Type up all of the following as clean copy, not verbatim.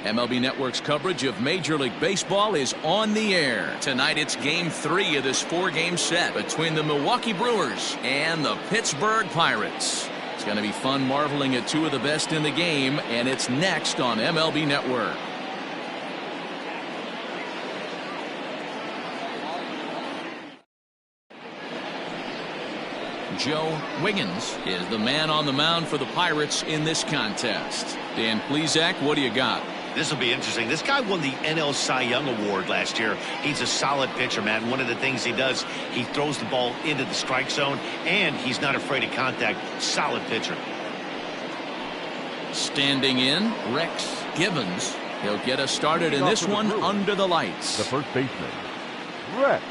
MLB Network's coverage of Major League Baseball is on the air. Tonight it's Game 3 of this 4-game set between the Milwaukee Brewers and the Pittsburgh Pirates. It's going to be fun marveling at two of the best in the game, and it's next on MLB Network. Joe Wiggins is the man on the mound for the Pirates in this contest. Dan Plesac, what do you got? This will be interesting. This guy won the NL Cy Young Award last year. He's a solid pitcher, man. One of the things he does, he throws the ball into the strike zone, and he's not afraid of contact. Solid pitcher. Standing in, Rex Gibbons. He'll get us started in this one under the lights. The first baseman, Rex.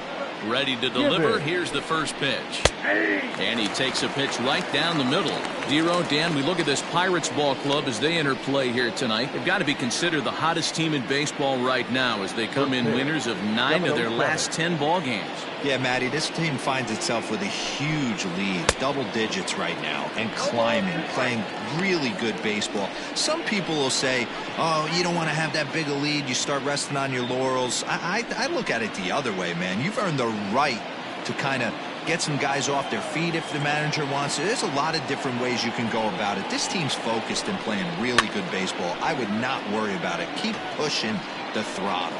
Ready to deliver. Here's the first pitch. And he takes a pitch right down the middle. Zero, Dan, we look at this Pirates ball club as they enter play here tonight. They've got to be considered the hottest team in baseball right now as they come in winners of 9 of their last 10 ball games. Yeah, Matty, this team finds itself with a huge lead, double digits right now, and climbing, playing really good baseball. Some people will say, oh, you don't want to have that big a lead, you start resting on your laurels. I look at it the other way, man. You've earned the right to kind of get some guys off their feet if the manager wants to. There's a lot of different ways you can go about it. This team's focused and playing really good baseball. I would not worry about it. Keep pushing the throttle.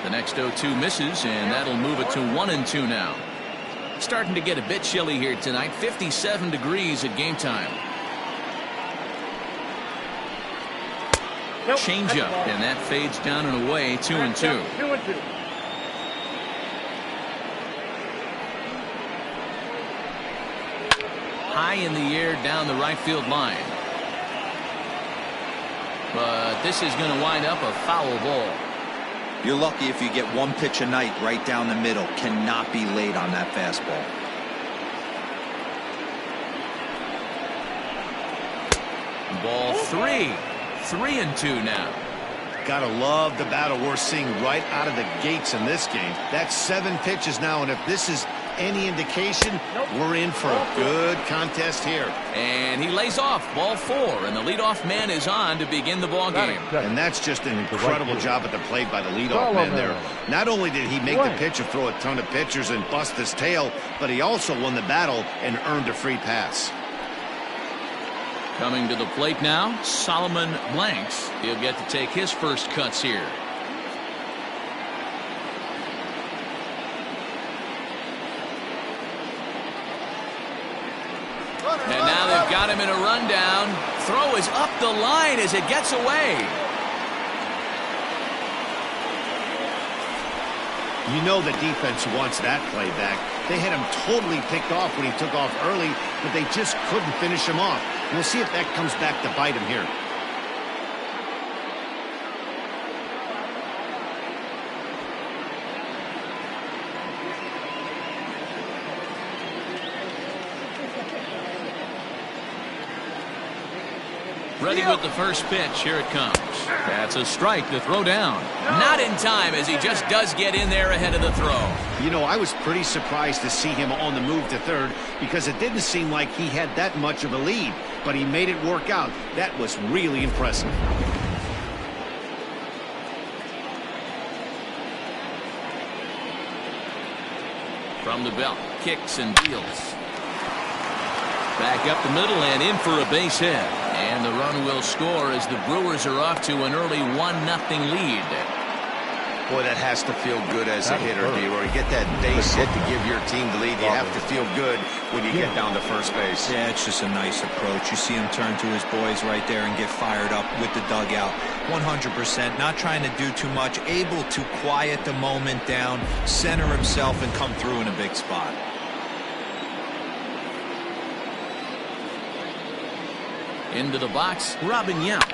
The next 0-2 misses, and that'll move it to 1-2 now. Starting to get a bit chilly here tonight. 57 degrees at game time. Changeup, and that fades down and away. 2-2. High in the air down the right field line. But this is going to wind up a foul ball. You're lucky if you get one pitch a night right down the middle. Cannot be late on that fastball. Ball 3. 3-2 now. Gotta love the battle we're seeing right out of the gates in this game. That's 7 pitches now, and if this is any indication, we're in for a good contest here. And he lays off. Ball 4, and the leadoff man is on to begin the ball game. And that's just an incredible job at the plate by the leadoff man there. Not only did he make the pitch of throw a ton of pitchers and bust his tail, but he also won the battle and earned a free pass. Coming to the plate now, Solomon Blanks. He'll get to take his first cuts here. And now they've got him in a rundown. Throw is up the line as it gets away. You know the defense wants that play back. They had him totally picked off when he took off early, but they just couldn't finish him off. We'll see if that comes back to bite him here. Ready with the first pitch. Here it comes. That's a strike to throw down. Not in time, as he just does get in there ahead of the throw. You know, I was pretty surprised to see him on the move to third because it didn't seem like he had that much of a lead, but he made it work out. That was really impressive. From the belt, kicks and deals. Back up the middle and in for a base hit. And the run will score as the Brewers are off to an early 1-0 lead. Boy, that has to feel good as a hitter, D-Roy. You get that base hit to give your team the lead. You have to feel good when you get down to first base. Yeah, it's just a nice approach. You see him turn to his boys right there and get fired up with the dugout. 100%, not trying to do too much, able to quiet the moment down, center himself, and come through in a big spot. Into the box, Robin Yount.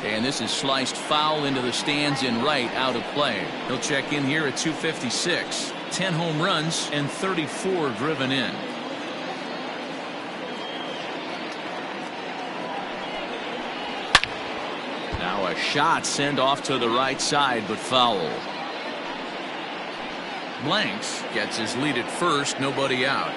And this is sliced foul into the stands in right, out of play. He'll check in here at 256. 10 home runs and 34 driven in. Now a shot sent off to the right side, but foul. Blanks gets his lead at first, nobody out.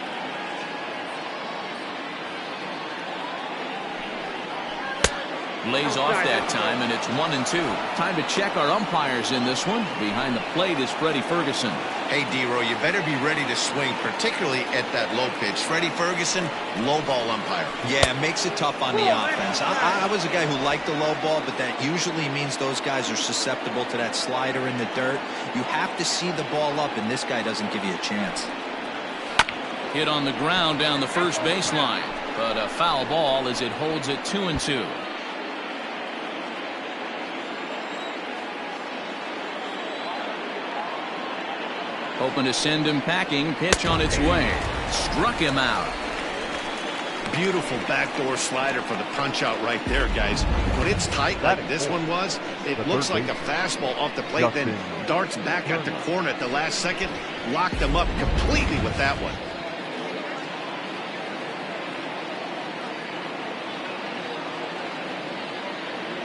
Lays off that time, and it's 1-2. Time to check our umpires in this one. Behind the plate is Freddie Ferguson. Hey, D-Roy, you better be ready to swing, particularly at that low pitch. Freddie Ferguson, low ball umpire. Yeah, it makes it tough on the offense. I was a guy who liked the low ball, but that usually means those guys are susceptible to that slider in the dirt. You have to see the ball up, and this guy doesn't give you a chance. Hit on the ground down the first baseline, but a foul ball as it holds it 2-2. Hoping to send him packing. Pitch on its way. Struck him out. Beautiful backdoor slider for the punch out right there, guys. When it's tight like this one was, it looks like a fastball off the plate, then darts back at the corner at the last second. Locked them up completely with that one.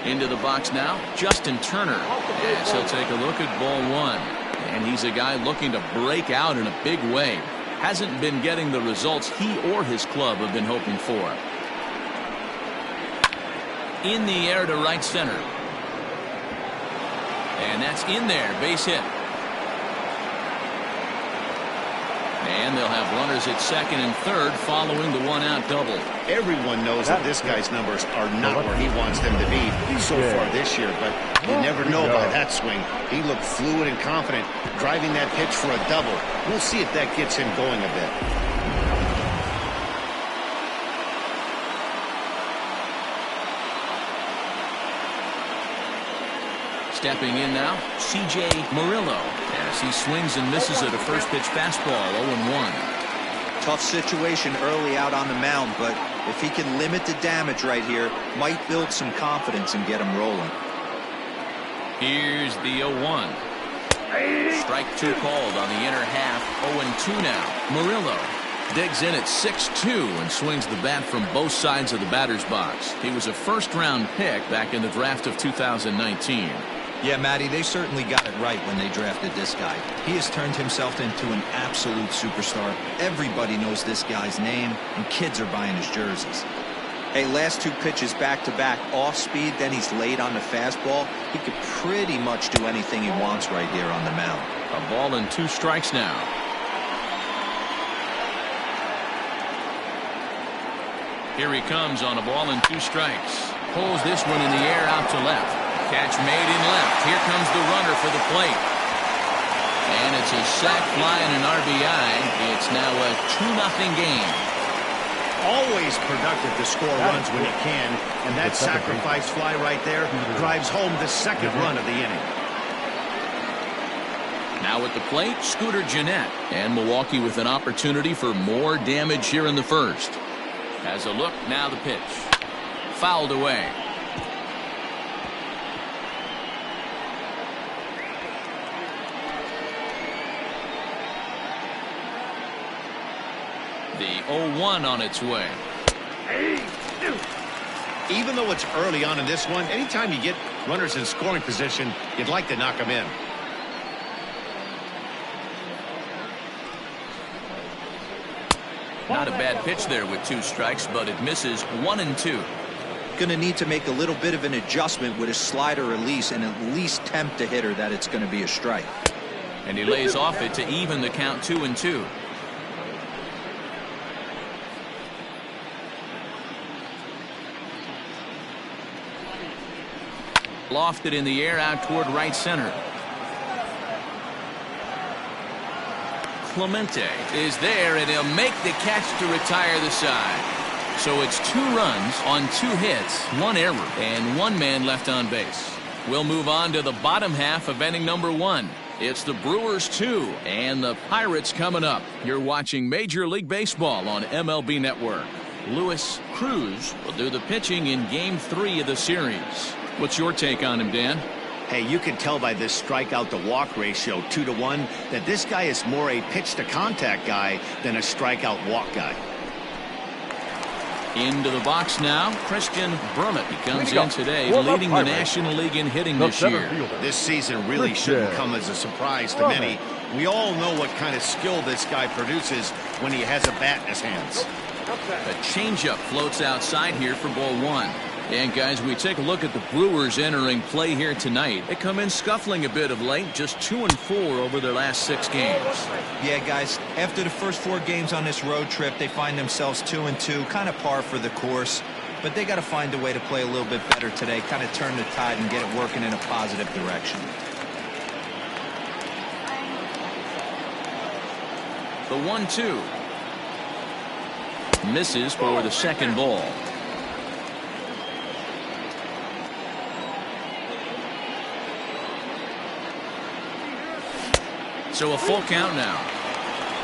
Into the box now, Justin Turner. As he'll take a look at ball one. And he's a guy looking to break out in a big way. Hasn't been getting the results he or his club have been hoping for. In the air to right center. And that's in there, base hit. And they'll have runners at second and third following the one-out double. Everyone knows that this guy's numbers are not where he wants them to be so far this year, but you never know by that swing. He looked fluid and confident, driving that pitch for a double. We'll see if that gets him going a bit. Stepping in now, C.J. Murillo, as he swings and misses at a first pitch fastball, 0-1. Tough situation early out on the mound, but if he can limit the damage right here, might build some confidence and get him rolling. Here's the 0-1. Strike two called on the inner half, 0-2 now. Murillo digs in at 6-2 and swings the bat from both sides of the batter's box. He was a first-round pick back in the draft of 2019. Yeah, Matty, they certainly got it right when they drafted this guy. He has turned himself into an absolute superstar. Everybody knows this guy's name, and kids are buying his jerseys. Hey, last two pitches back-to-back, off speed, then he's laid on the fastball. He could pretty much do anything he wants right here on the mound. A ball and 2 strikes now. Here he comes on a ball and 2 strikes. Pulls this one in the air out to left. Catch made in left. Here comes the runner for the plate. And it's a sac fly and an RBI. It's now a 2-0 game. Always productive to score runs when he can, and that sacrifice fly right there drives home the second run of the inning. Now at the plate, Scooter Gennett, and Milwaukee with an opportunity for more damage here in the first. Has a look, now the pitch. Fouled away. The 0-1 on its way. Even though it's early on in this one, anytime you get runners in scoring position, you'd like to knock them in. Not a bad pitch there with 2 strikes, but it misses 1-2. Going to need to make a little bit of an adjustment with his slider release and at least tempt the hitter that it's going to be a strike. And he lays off it to even the count 2-2. Lofted in the air out toward right center. Clemente is there, and he'll make the catch to retire the side. So it's 2 runs on 2 hits, 1 error, and 1 man left on base. We'll move on to the bottom half of inning number 1. It's the Brewers 2 and the Pirates coming up. You're watching Major League Baseball on MLB Network. Luis Cruz will do the pitching in Game 3 of the series. What's your take on him, Dan? Hey, you can tell by this strikeout to walk ratio 2-to-1 that this guy is more a pitch to contact guy than a strikeout walk guy. Into the box now, Christian Brummett. He comes in today leading the National League in hitting this year. This season really shouldn't come as a surprise to many. We all know what kind of skill this guy produces when he has a bat in his hands. A changeup floats outside here for ball 1. And guys, we take a look at the Brewers entering play here tonight. They come in scuffling a bit of late, just 2-4 over their last 6 games. Yeah, guys, after the first 4 games on this road trip, they find themselves 2-2, kind of par for the course. But they got to find a way to play a little bit better today, kind of turn the tide and get it working in a positive direction. The 1-2. Misses for the second ball. So a full count now.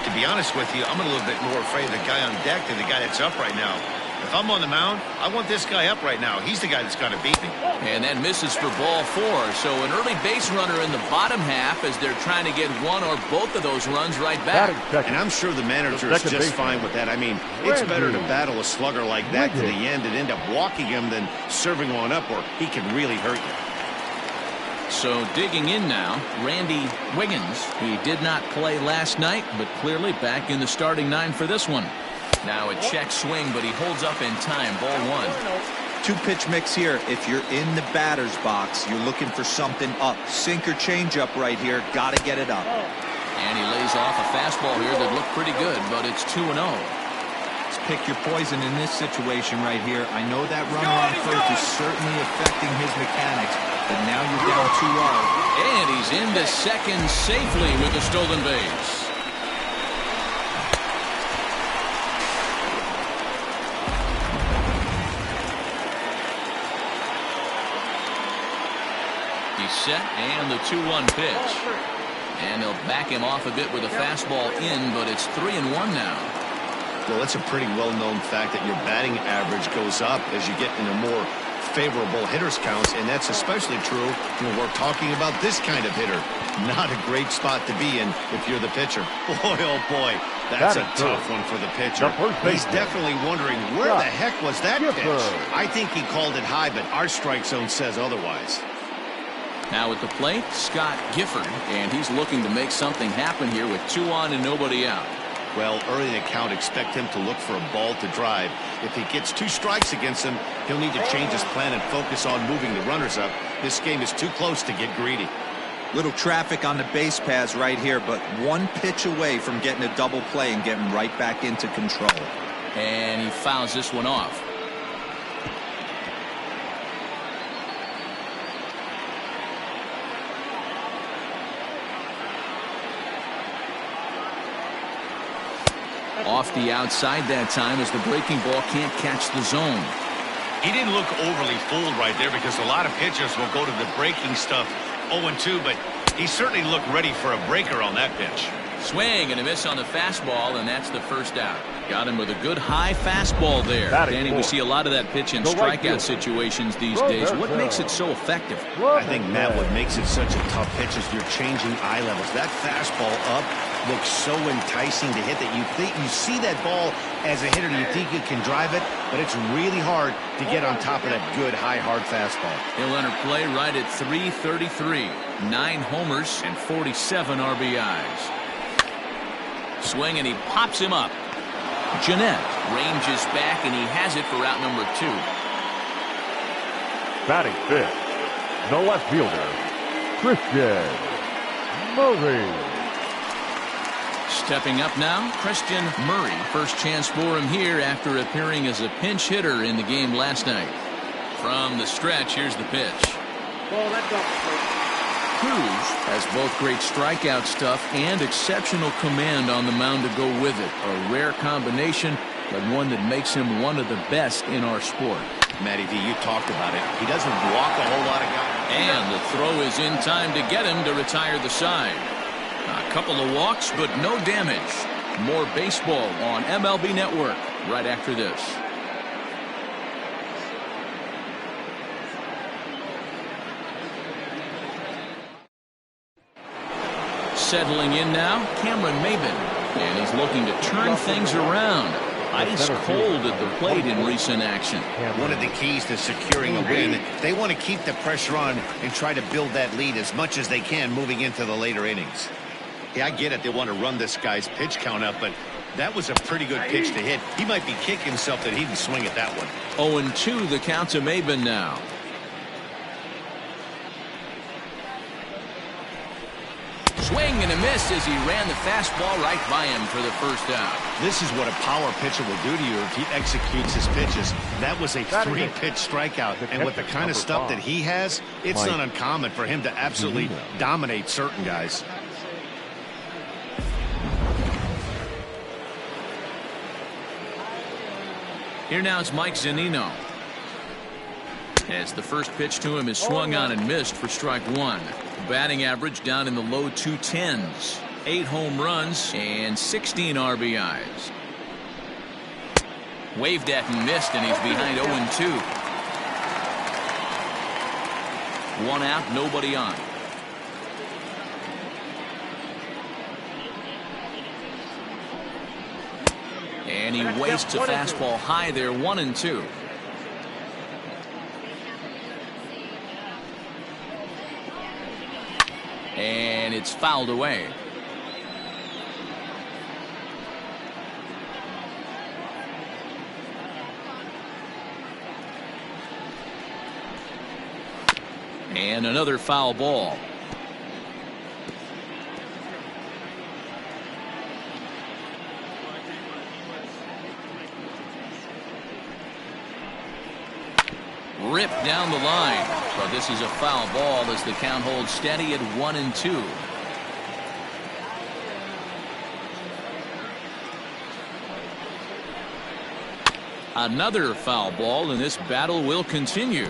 To be honest with you, I'm a little bit more afraid of the guy on deck than the guy that's up right now. If I'm on the mound, I want this guy up right now. He's the guy that's got to beat me. And that misses for ball 4. So an early base runner in the bottom half as they're trying to get one or both of those runs right back. And I'm sure the manager is just fine with that. I mean, it's better to battle a slugger like that to the end and end up walking him than serving one up where he can really hurt you. So digging in now, Randy Wiggins. He did not play last night, but clearly back in the starting 9 for this one. Now a check swing, but he holds up in time. Ball 1. 2-pitch mix here. If you're in the batter's box, you're looking for something up. Sink or change up right here. Got to get it up. And he lays off a fastball here that looked pretty good, but it's 2-0. Let's pick your poison in this situation right here. I know that runner on first is certainly affecting his mechanics, but now you're down 2-0. And he's into second safely with the stolen base. He's set, and the 2-1 pitch. And they'll back him off a bit with a fastball in, but it's 3-1 now. Well, it's a pretty well-known fact that your batting average goes up as you get into more favorable hitters counts, and that's especially true when we're talking about this kind of hitter. Not a great spot to be in if you're the pitcher. Boy, oh boy, that's a tough one for the pitcher. He's definitely wondering where the heck was that pitch. I think he called it high, but our strike zone says otherwise. Now at the plate, Scott Gifford, and he's looking to make something happen here with 2 on and nobody out. Well, early in the count, expect him to look for a ball to drive. If he gets 2 strikes against him, he'll need to change his plan and focus on moving the runners up. This game is too close to get greedy. Little traffic on the base paths right here, but 1 pitch away from getting a double play and getting right back into control. And he fouls this one off. Off the outside that time as the breaking ball can't catch the zone. He didn't look overly fooled right there because a lot of pitchers will go to the breaking stuff 0-2, but he certainly looked ready for a breaker on that pitch. Swing and a miss on the fastball, and that's the first out. Got him with a good high fastball there. Danny, we see a lot of that pitch in strikeout situations these days. What makes it so effective? I think, Matt, what makes it such a tough pitch is you're changing eye levels. That fastball up looks so enticing to hit that you see that ball as a hitter, you think you can drive it, but it's really hard to get on top of that good high hard fastball. He'll enter play right at 333, 9 homers and 47 RBIs. Swing and he pops him up. Jeanette ranges back and he has it for route number 2. Batting 5th, the left fielder, Christian Murray. Stepping up now, Christian Murray. First chance for him here after appearing as a pinch hitter in the game last night. From the stretch, here's the pitch. Cruz has both great strikeout stuff and exceptional command on the mound to go with it. A rare combination, but one that makes him one of the best in our sport. Matty V, you talked about it. He doesn't walk a whole lot of guys. And the throw is in time to get him to retire the side. A couple of walks, but no damage. More baseball on MLB Network right after this. Settling in now, Cameron Maben. And he's looking to turn things around. Ice cold at the plate in recent action. One of the keys to securing a win, they want to keep the pressure on and try to build that lead as much as they can moving into the later innings. Hey, I get it. They want to run this guy's pitch count up, but that was a pretty good pitch to hit. He might be kicking himself that he didn't swing at that one. 0-2 the count to Maben now. Swing and a miss as he ran the fastball right by him for the first out. This is what a power pitcher will do to you if he executes his pitches. That was a 3-pitch strikeout, and with the kind of stuff that he has, it's not uncommon for him to absolutely dominate certain guys. Here now is Mike Zunino. As the first pitch to him is swung on and missed for strike one. Batting average down in the low 210s. 8 home runs and 16 RBIs. Waved at and missed, and he's behind 0-2. 1 out, nobody on. And he wastes a fastball high there, 1-2. And it's fouled away. And another foul ball. Ripped down the line, but this is a foul ball as the count holds steady at 1-2. Another foul ball, and this battle will continue.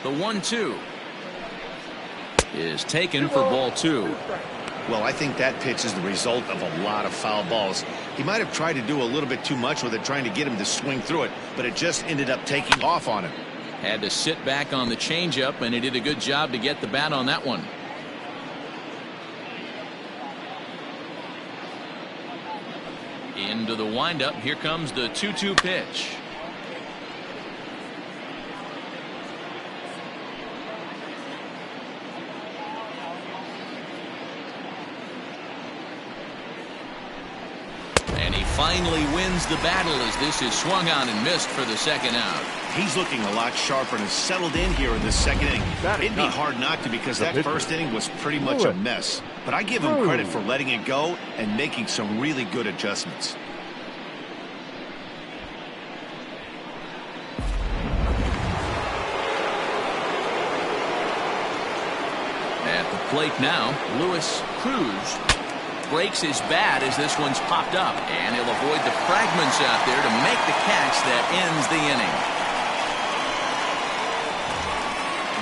The 1-2 is taken for ball 2. Well, I think that pitch is the result of a lot of foul balls. He might have tried to do a little bit too much with it, trying to get him to swing through it, but it just ended up taking off on him. Had to sit back on the changeup, and he did a good job to get the bat on that one. Into the windup. Here comes the 2-2 pitch. Finally wins the battle as this is swung on and missed for the second out. He's looking a lot sharper and has settled in here in this second inning. It'd be hard not to, because that first inning was pretty much a mess. But I give him credit for letting it go and making some really good adjustments. At the plate now, Luis Cruz breaks his bat as this one's popped up, and he'll avoid the fragments out there to make the catch that ends the inning.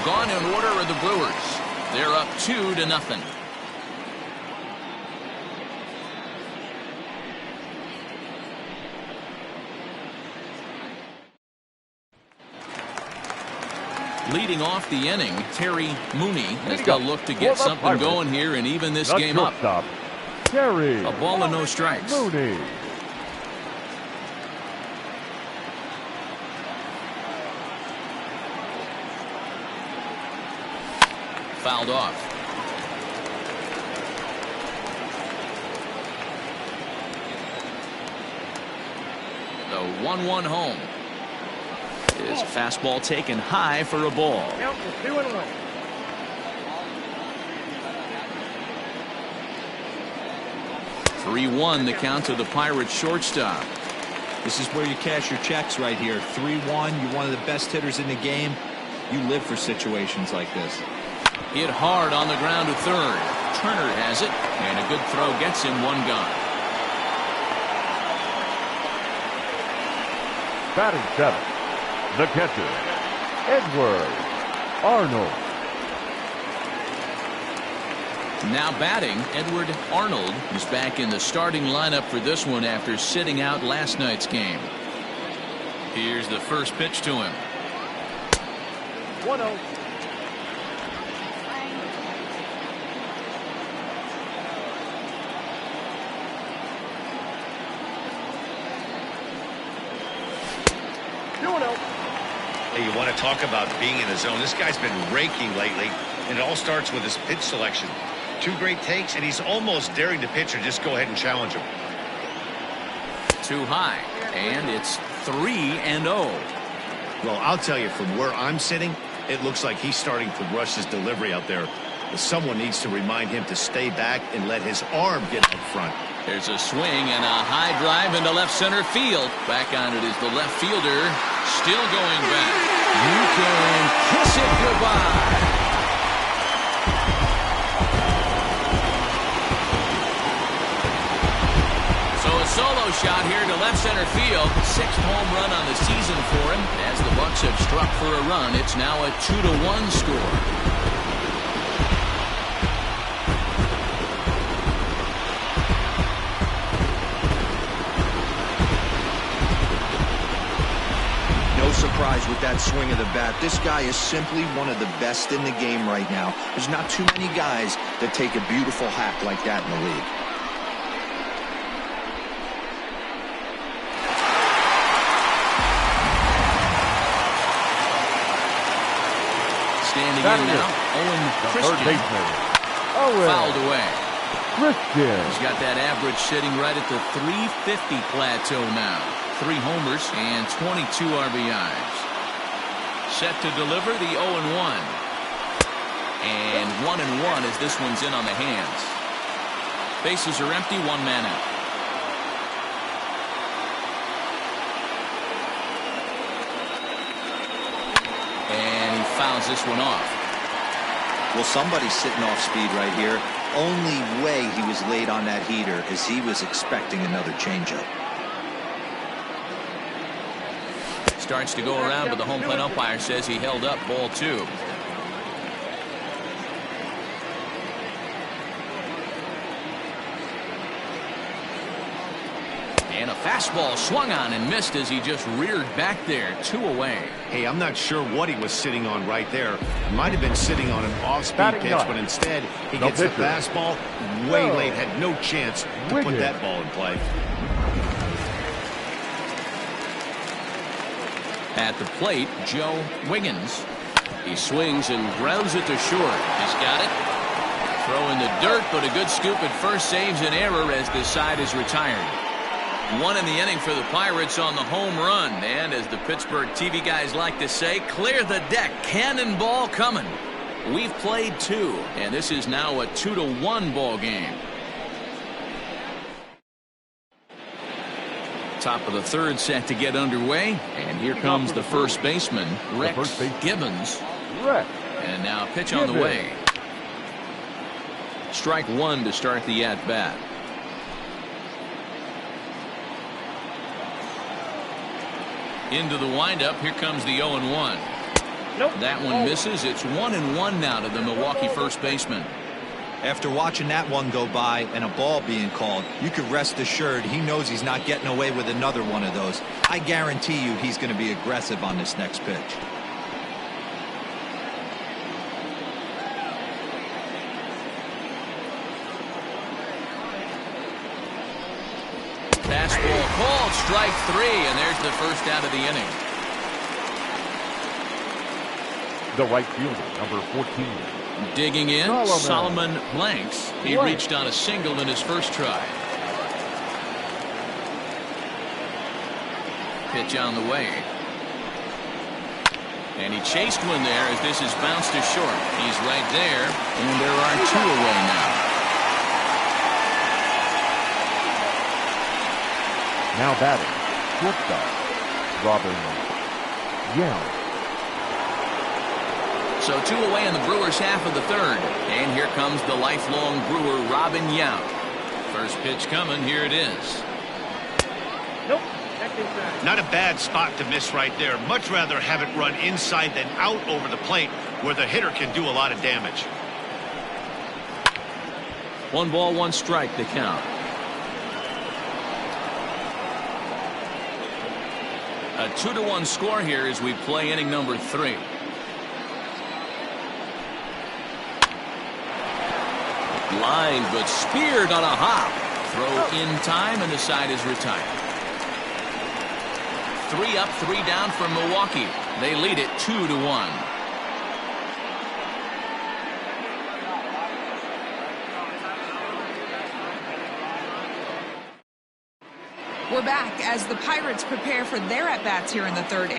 Gone in order are the Brewers. They're up 2-0. Leading off the inning, Terry Mooney as they'll look to get something going here and even this game up. Terry. A ball and no strikes. Mooney. Fouled off. The 1-1 home. Is fastball taken high for a ball. 3-1 the count to the Pirates shortstop. This is where you cash your checks right here. 3-1. You're one of the best hitters in the game. You live for situations like this. Hit hard on the ground to third. Turner has it, and a good throw gets him one gone. Batting seventh, the catcher, Edward Arnold. Now batting, Edward Arnold is back in the starting lineup for this one after sitting out last night's game. Here's the first pitch to him. 1-0. Hey, you want to talk about being in the zone? This guy's been raking lately, and it all starts with his pitch selection. 2 great takes, and he's almost daring the pitcher just go ahead and challenge him. Too high, and it's 3-0. Well, I'll tell you, from where I'm sitting, it looks like he's starting to rush his delivery out there. But someone needs to remind him to stay back and let his arm get out front. There's a swing and a high drive into left center field. Back on it is the left fielder, still going back. You can kiss it goodbye. So a solo shot here to left center field. 6th home run on the season for him. As the Bucks have struck for a run, it's now a 2-1 score. Surprise with that swing of the bat. This guy is simply one of the best in the game right now. There's not too many guys that take a beautiful hack like that in the league. Standing in now, Owen Christian. Fouled away. Christian. He's got that average sitting right at the 350 plateau now. 3 homers and 22 RBIs. Set to deliver the 0-1. And 1-1 as this one's in on the hands. Bases are empty, 1 man out. And he fouls this one off. Well, somebody's sitting off speed right here. Only way he was late on that heater is he was expecting another changeup. Starts to go around, but the home plate umpire says he held up, ball 2. And a fastball swung on and missed as he just reared back there. 2 away. Hey, I'm not sure what he was sitting on right there. Might have been sitting on an off-speed pitch, but instead he gets the fastball way late. Had no chance to put that ball in play. At the plate, Joe Wiggins. He swings and grounds it to short. He's got it. Throw in the dirt, but a good scoop at first saves an error as this side is retired. 1 in the inning for the Pirates on the home run. And as the Pittsburgh TV guys like to say, clear the deck. Cannonball coming. We've played 2, and this is now a 2-1 ball game. Top of the 3rd set to get underway, and here comes the first baseman, Rex Gibbons. And now pitch on the way. Strike 1 to start the at-bat. Into the windup, here comes the 0-1. That one misses. It's 1-1 now to the Milwaukee first baseman. After watching that one go by and a ball being called, you could rest assured he knows he's not getting away with another one of those. I guarantee you he's going to be aggressive on this next pitch. Fastball called, strike 3, and there's the first out of the inning. The right fielder, number 14. Digging in, Solomon Blanks. He reached on a single in his first try. Pitch on the way. And he chased one there as this is bounced to short. He's right there, and there are 2 away now. Now batting, shortstop, Robin Yount. So 2 away in the Brewers' half of the 3rd. And here comes the lifelong Brewer, Robin Yount. First pitch coming. Here it is. Not a bad spot to miss right there. Much rather have it run inside than out over the plate where the hitter can do a lot of damage. 1 ball, 1 strike to count. A 2-1 score here as we play inning number 3. Line, but speared on a hop. Throw in time, and the side is retired. 3 up, 3 down for Milwaukee. They lead it 2-1. We're back as the Pirates prepare for their at-bats here in the third.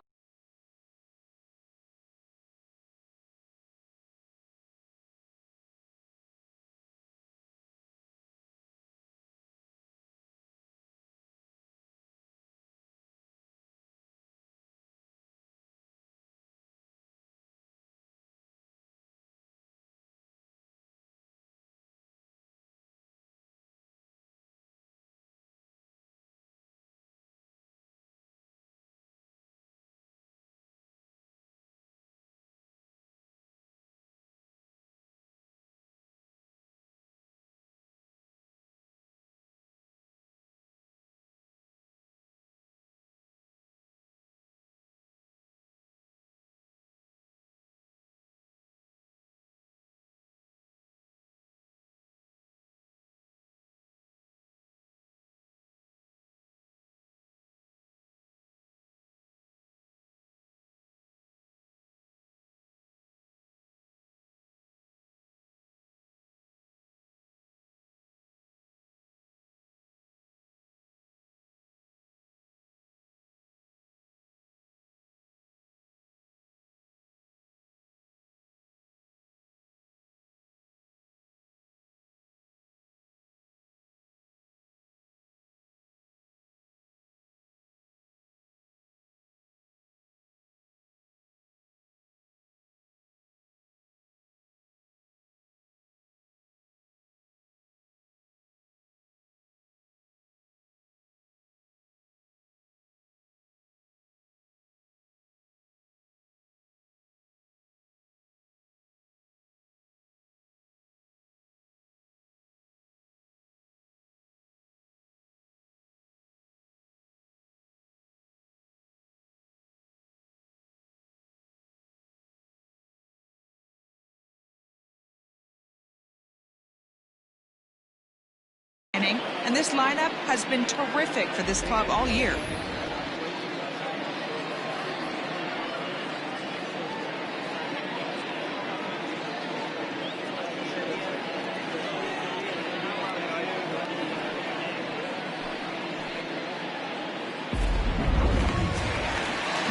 And this lineup has been terrific for this club all year.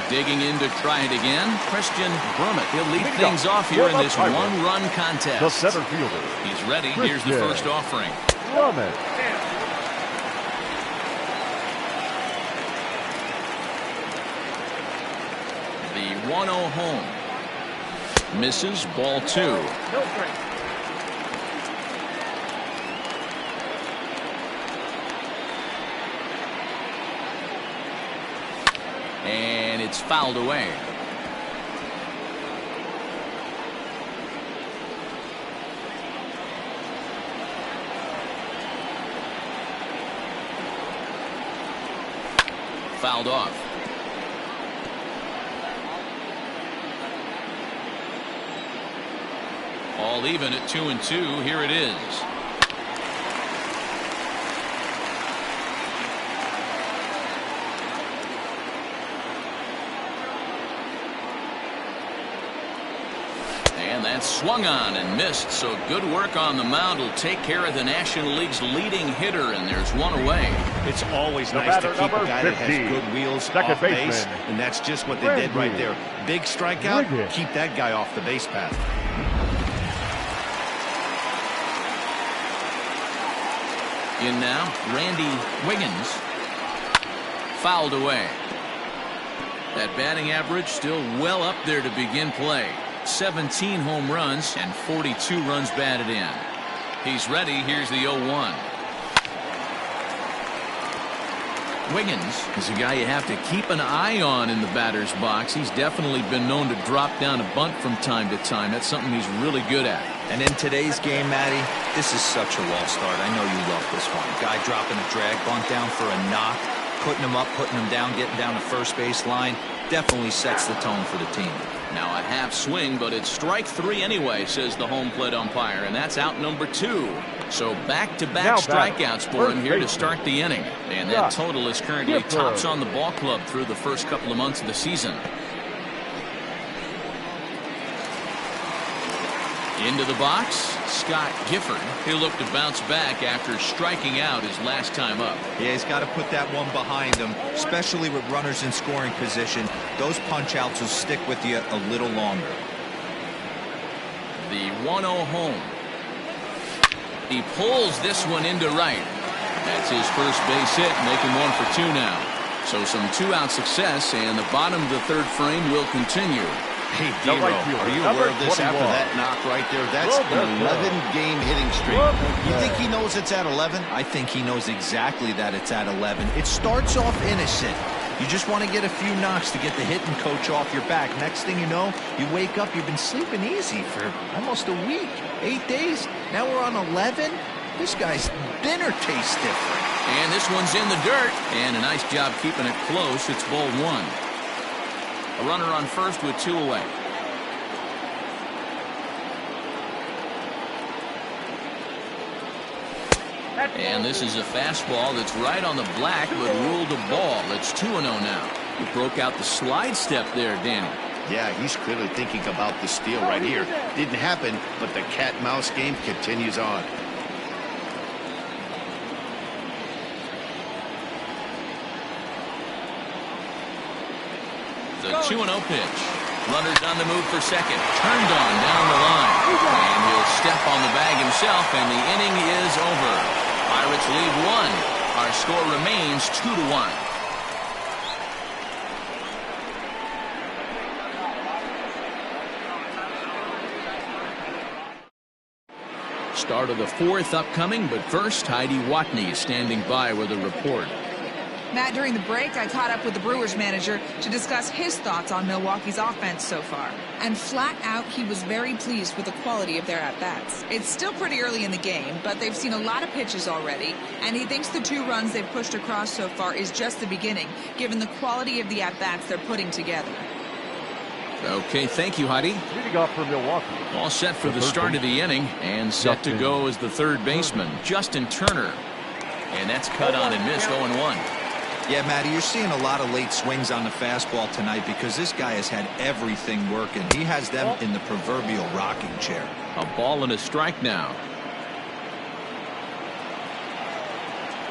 Digging in to try it again, Christian Brummett. He'll lead things off here in this one-run contest. The center fielder. He's ready. Here's the first offering. Brummett. The 1-0 home. Misses, ball 2. And it's fouled away. Fouled off. All even at 2-2. Here it is. And that's swung on and missed. So good work on the mound will take care of the National League's leading hitter, and there's one away. It's always nice to keep a guy that has good wheels off base, and that's just what they did right there. Big strikeout, keep that guy off the base path. In now, Randy Wiggins. Fouled away. That batting average still well up there to begin play. 17 home runs and 42 runs batted in. He's ready. Here's the 0-1. Wiggins is a guy you have to keep an eye on in the batter's box. He's definitely been known to drop down a bunt from time to time. That's something he's really good at. And in today's game, Matty, this is such a lost start. I know you love this one. Guy dropping a drag bunt down for a knock, putting him up, putting him down, getting down the first base line. Definitely sets the tone for the team. Now a half swing, but it's strike 3 anyway, says the home plate umpire, and that's out number 2. So back-to-back strikeouts for him here to start the inning. And that total is currently tops on the ball club through the first couple of months of the season. Into the box, Scott Gifford. He'll look to bounce back after striking out his last time up. Yeah, he's got to put that one behind him, especially with runners in scoring position. Those punch-outs will stick with you a little longer. The 1-0 home. He pulls this one into right. That's his first base hit, making 1 for 2 now. So some 2-out success, and the bottom of the third frame will continue. Hey, Dero, are you aware of this after that knock right there? That's an 11-game hitting streak. You think he knows it's at 11? I think he knows exactly that it's at 11. It starts off innocent. You just want to get a few knocks to get the hitting coach off your back. Next thing you know, you wake up, you've been sleeping easy for almost a week, 8 days. Now we're on 11. This guy's dinner tastes different. And this one's in the dirt. And a nice job keeping it close. It's ball 1. A runner on first with 2 away. And this is a fastball that's right on the black, but ruled a ball. It's 2-0 now. He broke out the slide step there, Danny. Yeah, he's clearly thinking about the steal right here. Didn't happen, but the cat-mouse game continues on. The 2-0 pitch. Runners on the move for second. Turned on down the line. And he'll step on the bag himself, and the inning is over. Pirates lead 1. Our score remains 2-1. Start of the 4th upcoming, but first, Heidi Watney is standing by with a report. Matt, during the break, I caught up with the Brewers manager to discuss his thoughts on Milwaukee's offense so far. And flat out, he was very pleased with the quality of their at-bats. It's still pretty early in the game, but they've seen a lot of pitches already, and he thinks the 2 runs they've pushed across so far is just the beginning, given the quality of the at-bats they're putting together. Okay, thank you, Heidi. Leading off for Milwaukee. All set for the start of the inning, and set to go as the third baseman, Justin Turner. And that's cut on and missed, 0-1. Yeah, Matty, you're seeing a lot of late swings on the fastball tonight because this guy has had everything working. He has them in the proverbial rocking chair. A ball and a strike now.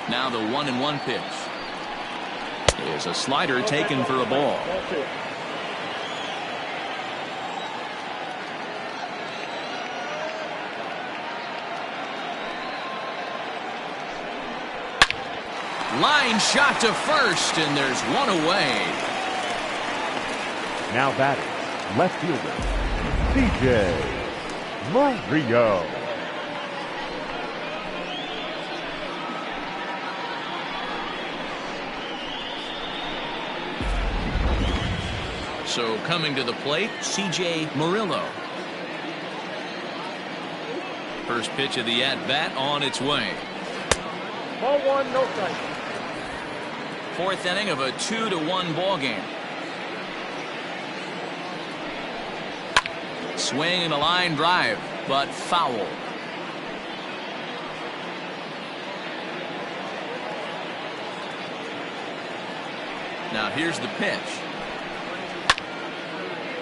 Now the 1-1 pitch. Is a slider taken for a ball. Line shot to first, and there's 1 away. Now batting, left fielder, C.J. Murillo. So coming to the plate, C.J. Murillo. First pitch of the at-bat on its way. Ball 1, no strike. 4th inning of a 2-1 ball game. Swing and a line drive, but foul. Now here's the pitch.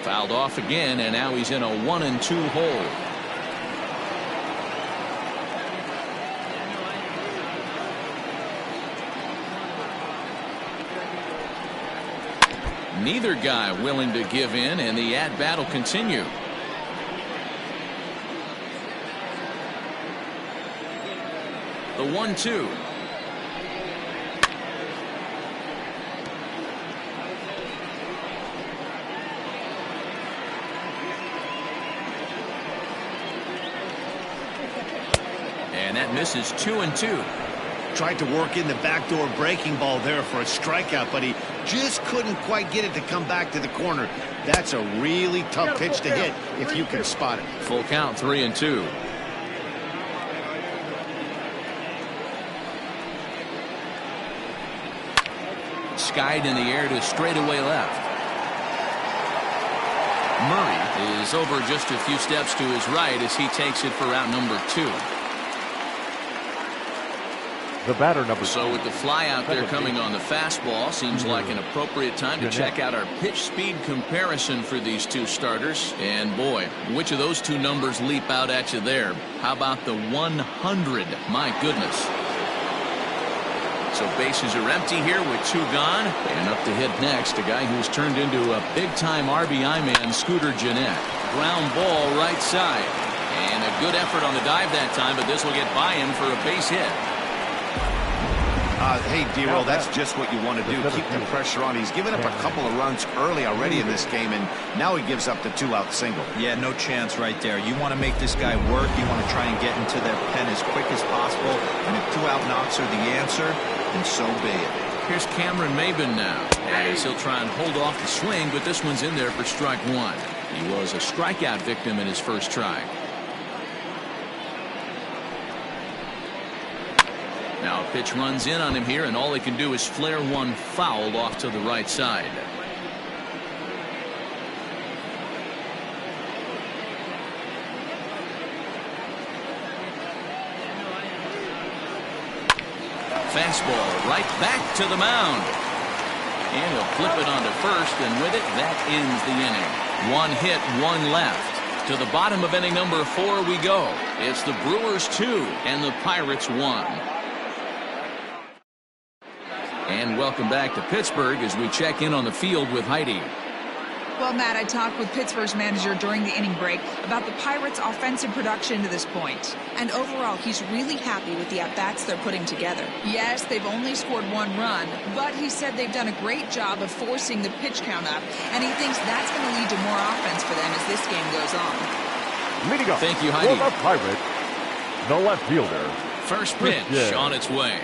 Fouled off again, and now he's in a 1-2 hole. Neither guy willing to give in, and the at-bat will continue. The 1-2. And that misses 2-2. Tried to work in the backdoor breaking ball there for a strikeout, but he just couldn't quite get it to come back to the corner. That's a really tough pitch to hit if you can spot it. Full count, 3-2. Skied in the air to straightaway left. Murray is over just a few steps to his right as he takes it for out number 2. The batter number 2. So with the fly out there coming on the fastball, seems like an appropriate time to check out our pitch speed comparison for these two starters. And boy, which of those two numbers leap out at you there? How about the 100? My goodness. So bases are empty here with 2 gone. And up to hit next, a guy who's turned into a big-time RBI man, Scooter Gennett. Ground ball right side. And a good effort on the dive that time, but this will get by him for a base hit. Hey, D-Roll, that's just what you want to do. Keep the pressure on. He's given up a couple of runs early already in this game, and now he gives up the 2-out single. Yeah, no chance right there. You want to make this guy work. You want to try and get into their pen as quick as possible. And if 2-out knocks are the answer, then so be it. Here's Cameron Maben now, as he'll try and hold off the swing, but this one's in there for strike 1. He was a strikeout victim in his first try. Now a pitch runs in on him here, and all he can do is flare one foul off to the right side. Fastball right back to the mound. And he'll flip it onto first, and with it, that ends the inning. 1 hit, 1 left. To the bottom of inning number 4 we go. It's the Brewers 2 and the Pirates 1. And welcome back to Pittsburgh as we check in on the field with Heidi. Well, Matt, I talked with Pittsburgh's manager during the inning break about the Pirates' offensive production to this point. And overall, he's really happy with the at-bats they're putting together. Yes, they've only scored 1 run, but he said they've done a great job of forcing the pitch count up, and he thinks that's going to lead to more offense for them as this game goes on. Leading up Thank you, Heidi. for the Pirates, the left fielder. First pitch on its way.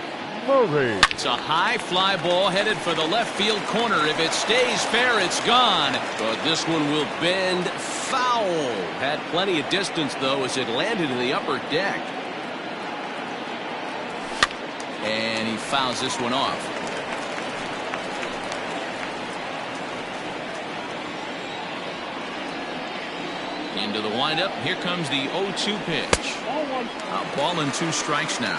It's a high fly ball headed for the left field corner. If it stays fair, it's gone. But this one will bend foul. Had plenty of distance, though, as it landed in the upper deck. And he fouls this one off. Into the windup. Here comes the 0-2 pitch. A ball and 2 strikes now.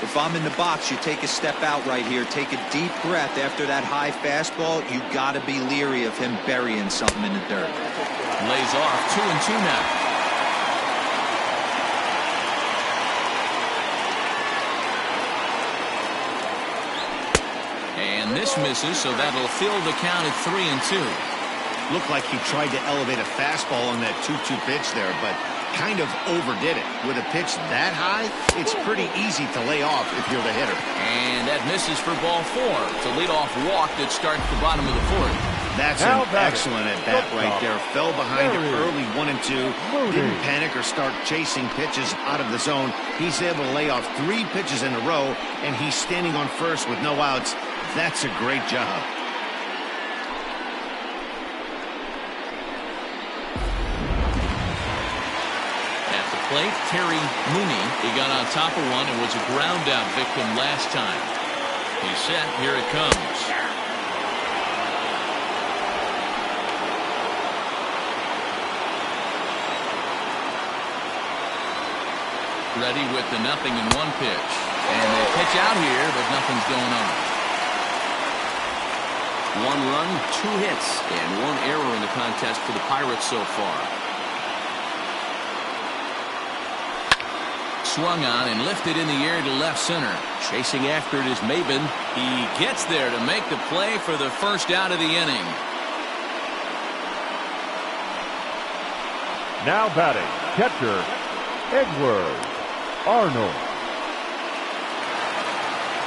If I'm in the box, you take a step out right here. Take a deep breath after that high fastball. You got to be leery of him burying something in the dirt. Lays off 2-2 now. And this misses, so that'll fill the count at 3-2. Looked like he tried to elevate a fastball on that 2-2 pitch there, but kind of overdid it. With a pitch that high, it's pretty easy to lay off if you're the hitter. And that misses for ball 4. It's a leadoff walk that starts the bottom of the 4th. That's an excellent at-bat right there. Fell behind it early 1-2. Didn't panic or start chasing pitches out of the zone. He's able to lay off 3 pitches in a row, and he's standing on first with no outs. That's a great job. Plate, Terry Mooney. He got on top of one and was a ground out victim last time. He's set. Here it comes. Ready with the 0-1 pitch. And they pitch out here, but nothing's going on. 1 run, 2 hits, and 1 error in the contest for the Pirates so far. Swung on and lifted in the air to left center. Chasing after it is Maben. He gets there to make the play for the first out of the inning. Now batting, catcher, Edward Arnold.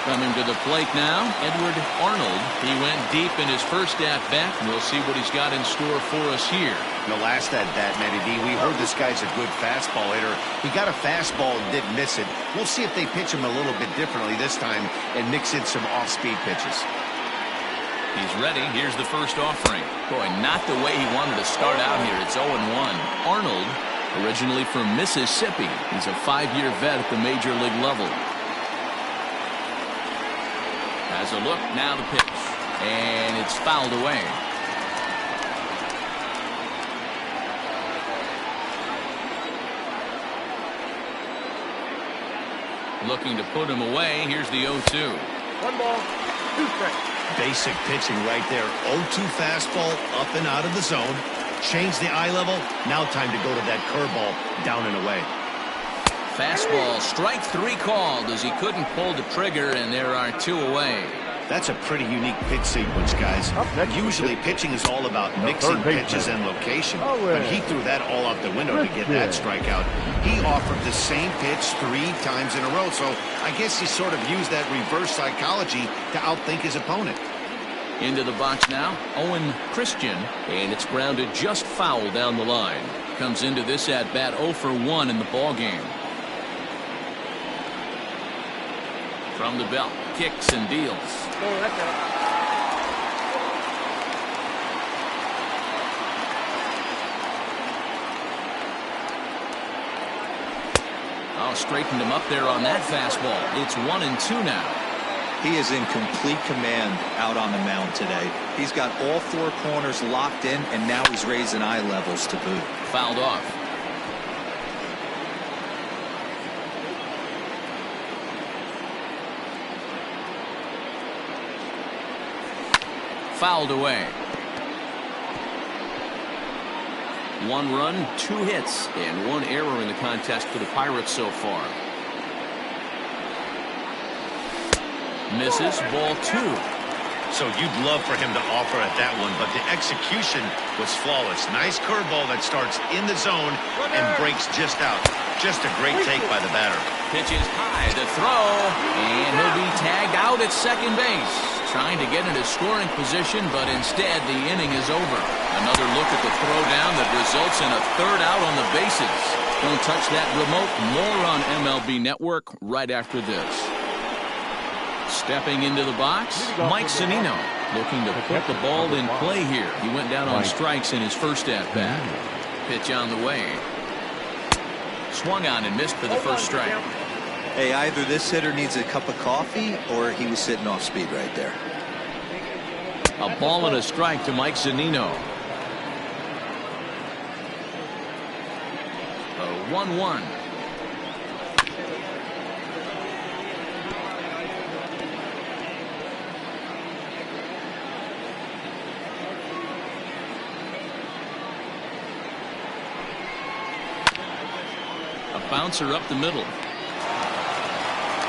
Coming to the plate now, Edward Arnold. He went deep in his first at-bat, and we'll see what he's got in store for us here. The last at-bat, Matty D, we heard this guy's a good fastball hitter. He got a fastball and didn't miss it. We'll see if they pitch him a little bit differently this time and mix in some off-speed pitches. He's ready. Here's the first offering. Boy, not the way he wanted to start out here. It's 0-1. Arnold, originally from Mississippi. He's a 5-year vet at the major league level. Has a look, now the pitch. And it's fouled away. Looking to put him away. Here's the 0-2. 1 ball, 2 strikes. Basic pitching right there. 0-2 fastball up and out of the zone. Change the eye level. Now time to go to that curveball down and away. Fastball, strike 3 called as he couldn't pull the trigger, and there are 2 away. That's a pretty unique pitch sequence, guys. Usually pitching is all about mixing pitches and location, but he threw that all out the window to get that strikeout. He offered the same pitch 3 times in a row, so I guess he sort of used that reverse psychology to outthink his opponent. Into the box now, Owen Christian, and it's grounded just foul down the line. Comes into this at-bat 0 for 1 in the ballgame. From the belt, kicks and deals. Oh, straightened him up there on that fastball. It's 1-2 now. He is in complete command out on the mound today. He's got all 4 corners locked in, and now he's raising eye levels to boot. Fouled off. Fouled away. 1 run, 2 hits, and 1 error in the contest for the Pirates so far. Misses, ball 2. So you'd love for him to offer at that one, but the execution was flawless. Nice curveball that starts in the zone and breaks just out. Just a great take by the batter. Pitches high to throw, and he'll be tagged out at second base. Trying to get into scoring position, but instead the inning is over. Another look at the throw down that results in a 3rd out on the bases. Don't touch that remote. More on MLB Network right after this. Stepping into the box, Mike Zunino looking to put the ball in play here. He went down on strikes in his first at-bat. Pitch on the way. Swung on and missed for the first strike. Hey, either this hitter needs a cup of coffee or he was sitting off speed right there. A ball and a strike to Mike Zunino. A 1-1. A bouncer up the middle.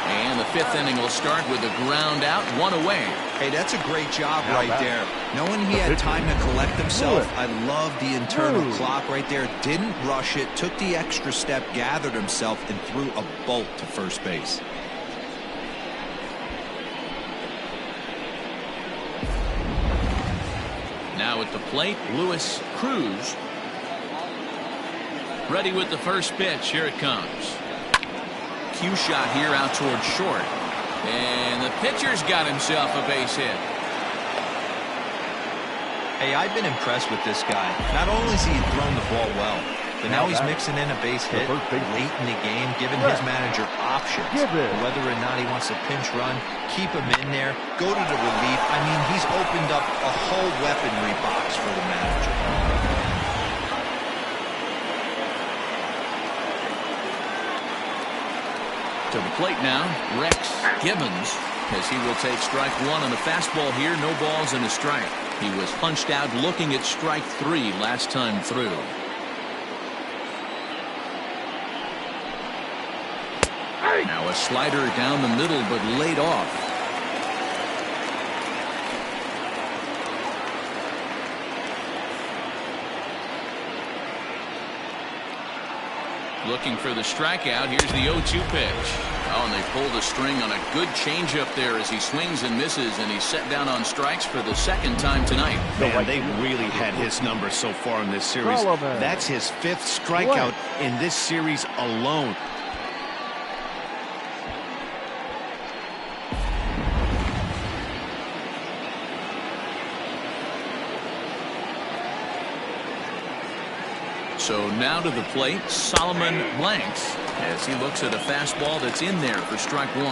And the 5th inning will start with a ground out, 1 away. Hey, that's a great job right there. Knowing he had time to collect himself, I love the internal clock right there. Didn't rush it, took the extra step, gathered himself, and threw a bolt to first base. Now at the plate, Luis Cruz. Ready with the first pitch. Here it comes. Cue shot here out towards short. And the pitcher's got himself a base hit. Hey, I've been impressed with this guy. Not only has he thrown the ball well, but now he's mixing in a base hit late in the game, giving his manager options. Whether or not he wants a pinch run, keep him in there, go to the relief. I mean, he's opened up a whole weaponry box for the manager. To the plate now, Rex Gibbons, as he will take strike 1 on the fastball here. No balls and a strike. He was punched out looking at strike 3 last time through. Now a slider down the middle, but laid off. Looking for the strikeout. Here's the 0-2 pitch. Oh, and they pulled a string on a good changeup there as he swings and misses, and he's set down on strikes for the 2nd time tonight. Man, they've really had his number so far in this series. That's his 5th strikeout in this series alone. So now to the plate, Solomon Blanks, as he looks at a fastball that's in there for strike 1.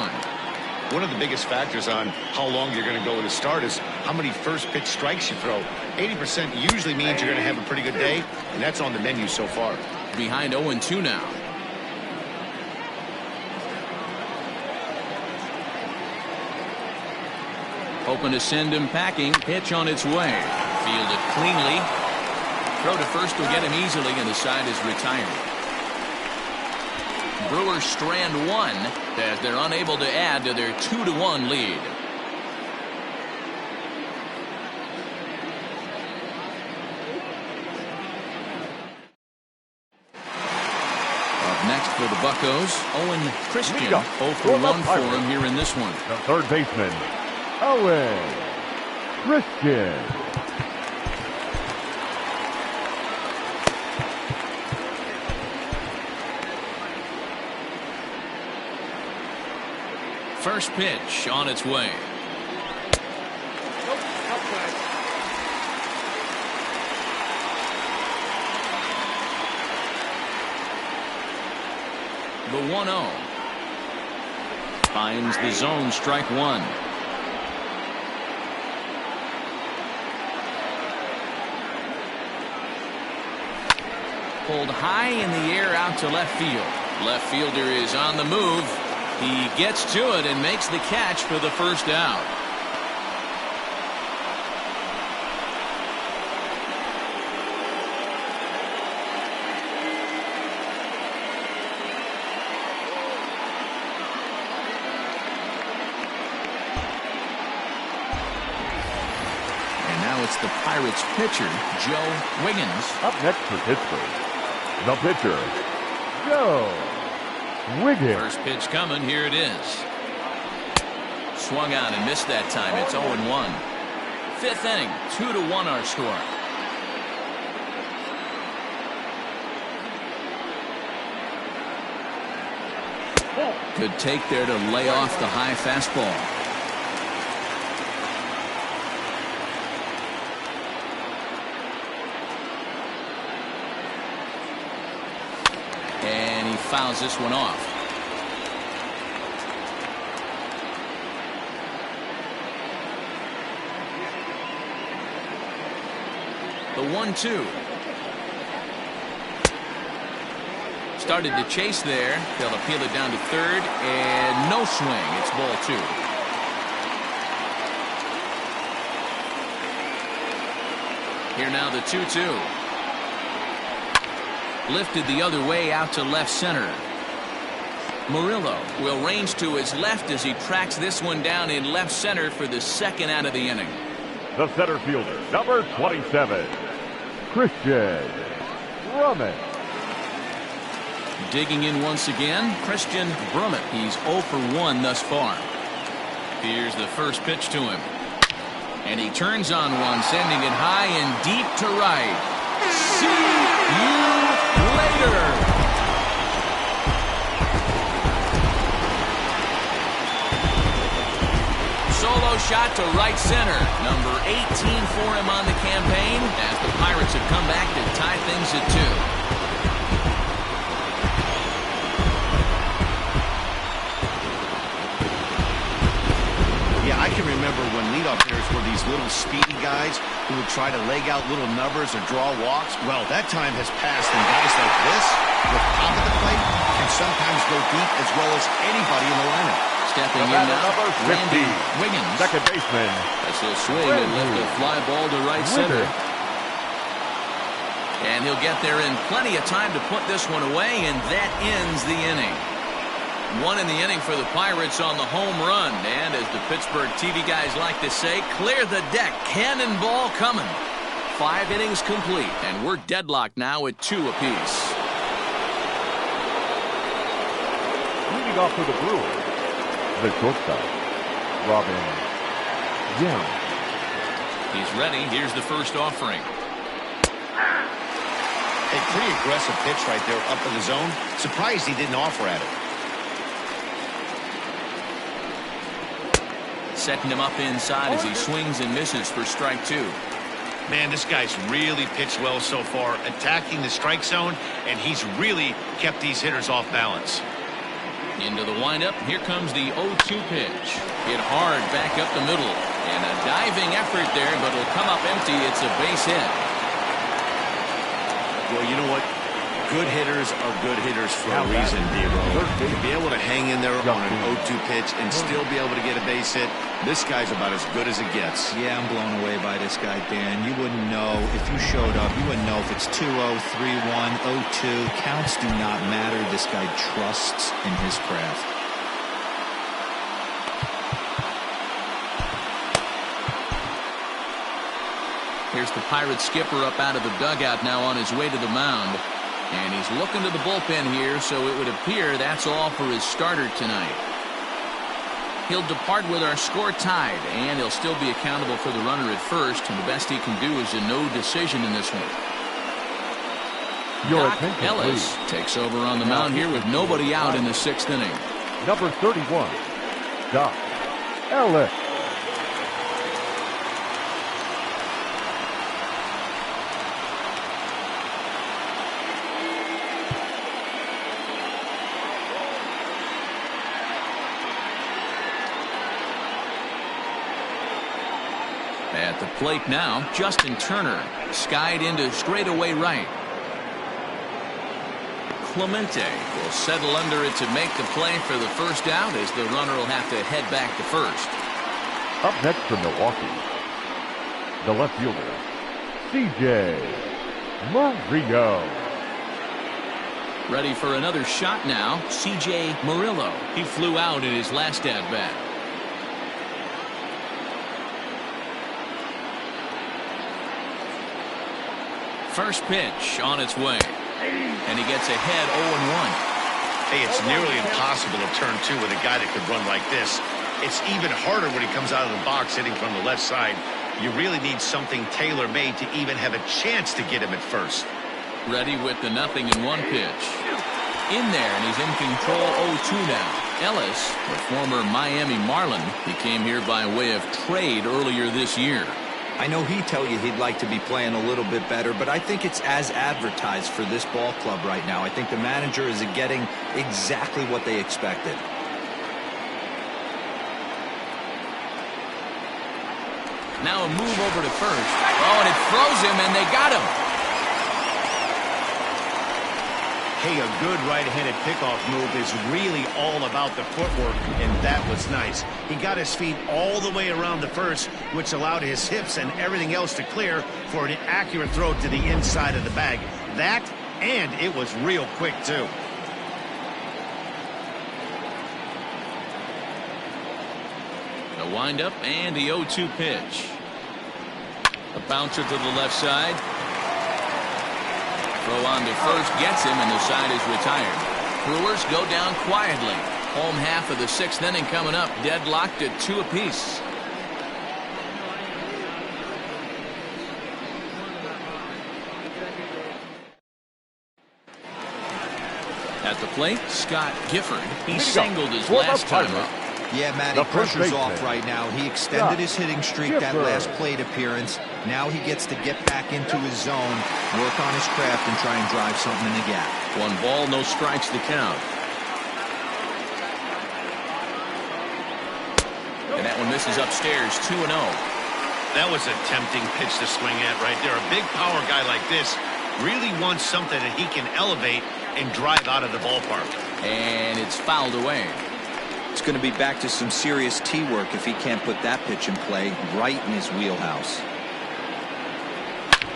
One of the biggest factors on how long you're going to go with a start is how many first pitch strikes you throw. 80% usually means you're going to have a pretty good day, and that's on the menu so far. Behind 0-2 now. Hoping to send him packing. Pitch on its way. Fielded cleanly. Throw to first will get him easily, and the side is retired. Brewers strand one as they're unable to add to their 2-1 lead. Up next for the Buccos, Owen Christian. 0 for 1 for him here in this one. The third baseman, Owen Christian. First pitch on its way. The 1-0. Finds the zone, strike one. Pulled high in the air out to left field. Left fielder is on the move. He gets to it and makes the catch for the first out. And now it's the Pirates pitcher, Joe Wiggins. Up next for Pittsburgh, the pitcher, Joe Wiggins. First pitch coming. Here it is. Swung out and missed that time. It's 0-1. Fifth inning. 2-1 our score. Good take there to lay off the high fastball. And he fouls this one off. The 1-2. Started to chase there. They'll appeal it down to third, and no swing. It's ball two. Here now the 2-2. Lifted the other way out to left center. Murillo will range to his left as he tracks this one down in left center for the second out of the inning. The center fielder, number 27, Christian Brummett. Digging in once again, Christian Brummett. He's 0 for 1 thus far. Here's the first pitch to him. And he turns on one, sending it high and deep to right. See you later. Solo shot to right center. Number 18 for him on the campaign as the Pirates have come back to tie things at 2. I can remember when leadoff hitters were these little speedy guys who would try to leg out little numbers or draw walks. Well, that time has passed, and guys like this, with top of the plate, can sometimes go deep as well as anybody in the lineup. Stepping in now, Randy Wiggins. Second baseman. That's a swing and lift a fly ball to right center. And he'll get there in plenty of time to put this one away, and that ends the inning. One in the inning for the Pirates on the home run. And as the Pittsburgh TV guys like to say, clear the deck. Cannonball coming. 5 innings complete. And we're deadlocked now at 2 apiece. Leading off for the Brewers, the shortstop, Robin Young. He's ready. Here's the first offering. A pretty aggressive pitch right there up in the zone. Surprised he didn't offer at it. Setting him up inside as he swings and misses for strike 2. Man, this guy's really pitched well so far, attacking the strike zone, and he's really kept these hitters off balance. Into the windup. Here comes the 0-2 pitch. Hit hard back up the middle. And a diving effort there, but it'll come up empty. It's a base hit. Well, you know what? Good hitters are good hitters for a reason, D-Roll. To be able to hang in there on an 0-2 pitch and still be able to get a base hit, this guy's about as good as it gets. Yeah, I'm blown away by this guy, Dan. You wouldn't know if you showed up. You wouldn't know if it's 2-0, 3-1, 0-2. Counts do not matter. This guy trusts in his craft. Here's the Pirates skipper up out of the dugout now on his way to the mound. And he's looking to the bullpen here, so it would appear that's all for his starter tonight. He'll depart with our score tied, and he'll still be accountable for the runner at first, and the best he can do is a no decision in this one. Doc Ellis takes over on the mound here with nobody out in the 6th inning. Number 31, Doc Ellis. At the plate now, Justin Turner, skied into straightaway right. Clemente will settle under it to make the play for the first out, as the runner will have to head back to first. Up next for Milwaukee, the left fielder, C.J. Murillo. Ready for another shot now, C.J. Murillo. He flew out in his last at-bat. First pitch on its way. And he gets ahead 0-1. Hey, it's nearly impossible to turn two with a guy that could run like this. It's even harder when he comes out of the box hitting from the left side. You really need something tailor-made to even have a chance to get him at first. Ready with the 0-1 pitch. In there, and he's in control 0-2 now. Ellis, the former Miami Marlin, he came here by way of trade earlier this year. I know he'd tell you he'd like to be playing a little bit better, but I think it's as advertised for this ball club right now. I think the manager is getting exactly what they expected. Now a move over to first. Oh, and it throws him, and they got him. Hey, a good right-handed pickoff move is really all about the footwork, and that was nice. He got his feet all the way around the first, which allowed his hips and everything else to clear for an accurate throw to the inside of the bag. That, and it was real quick, too. The windup and the 0-2 pitch. A bouncer to the left side. Throw on to first gets him, and the side is retired. Brewers go down quietly. Home half of the 6th inning coming up, deadlocked at 2 apiece. At the plate, Scott Gifford. He singled his last time up. Yeah, Matty, pressure's off right now. He extended his hitting streak that last plate appearance. Now he gets to get back into his zone, work on his craft, and try and drive something in the gap. 1 ball, no strikes to count. And that one misses upstairs, 2-0. That was a tempting pitch to swing at right there. A big power guy like this really wants something that he can elevate and drive out of the ballpark. And it's fouled away. It's going to be back to some serious tee work if he can't put that pitch in play right in his wheelhouse.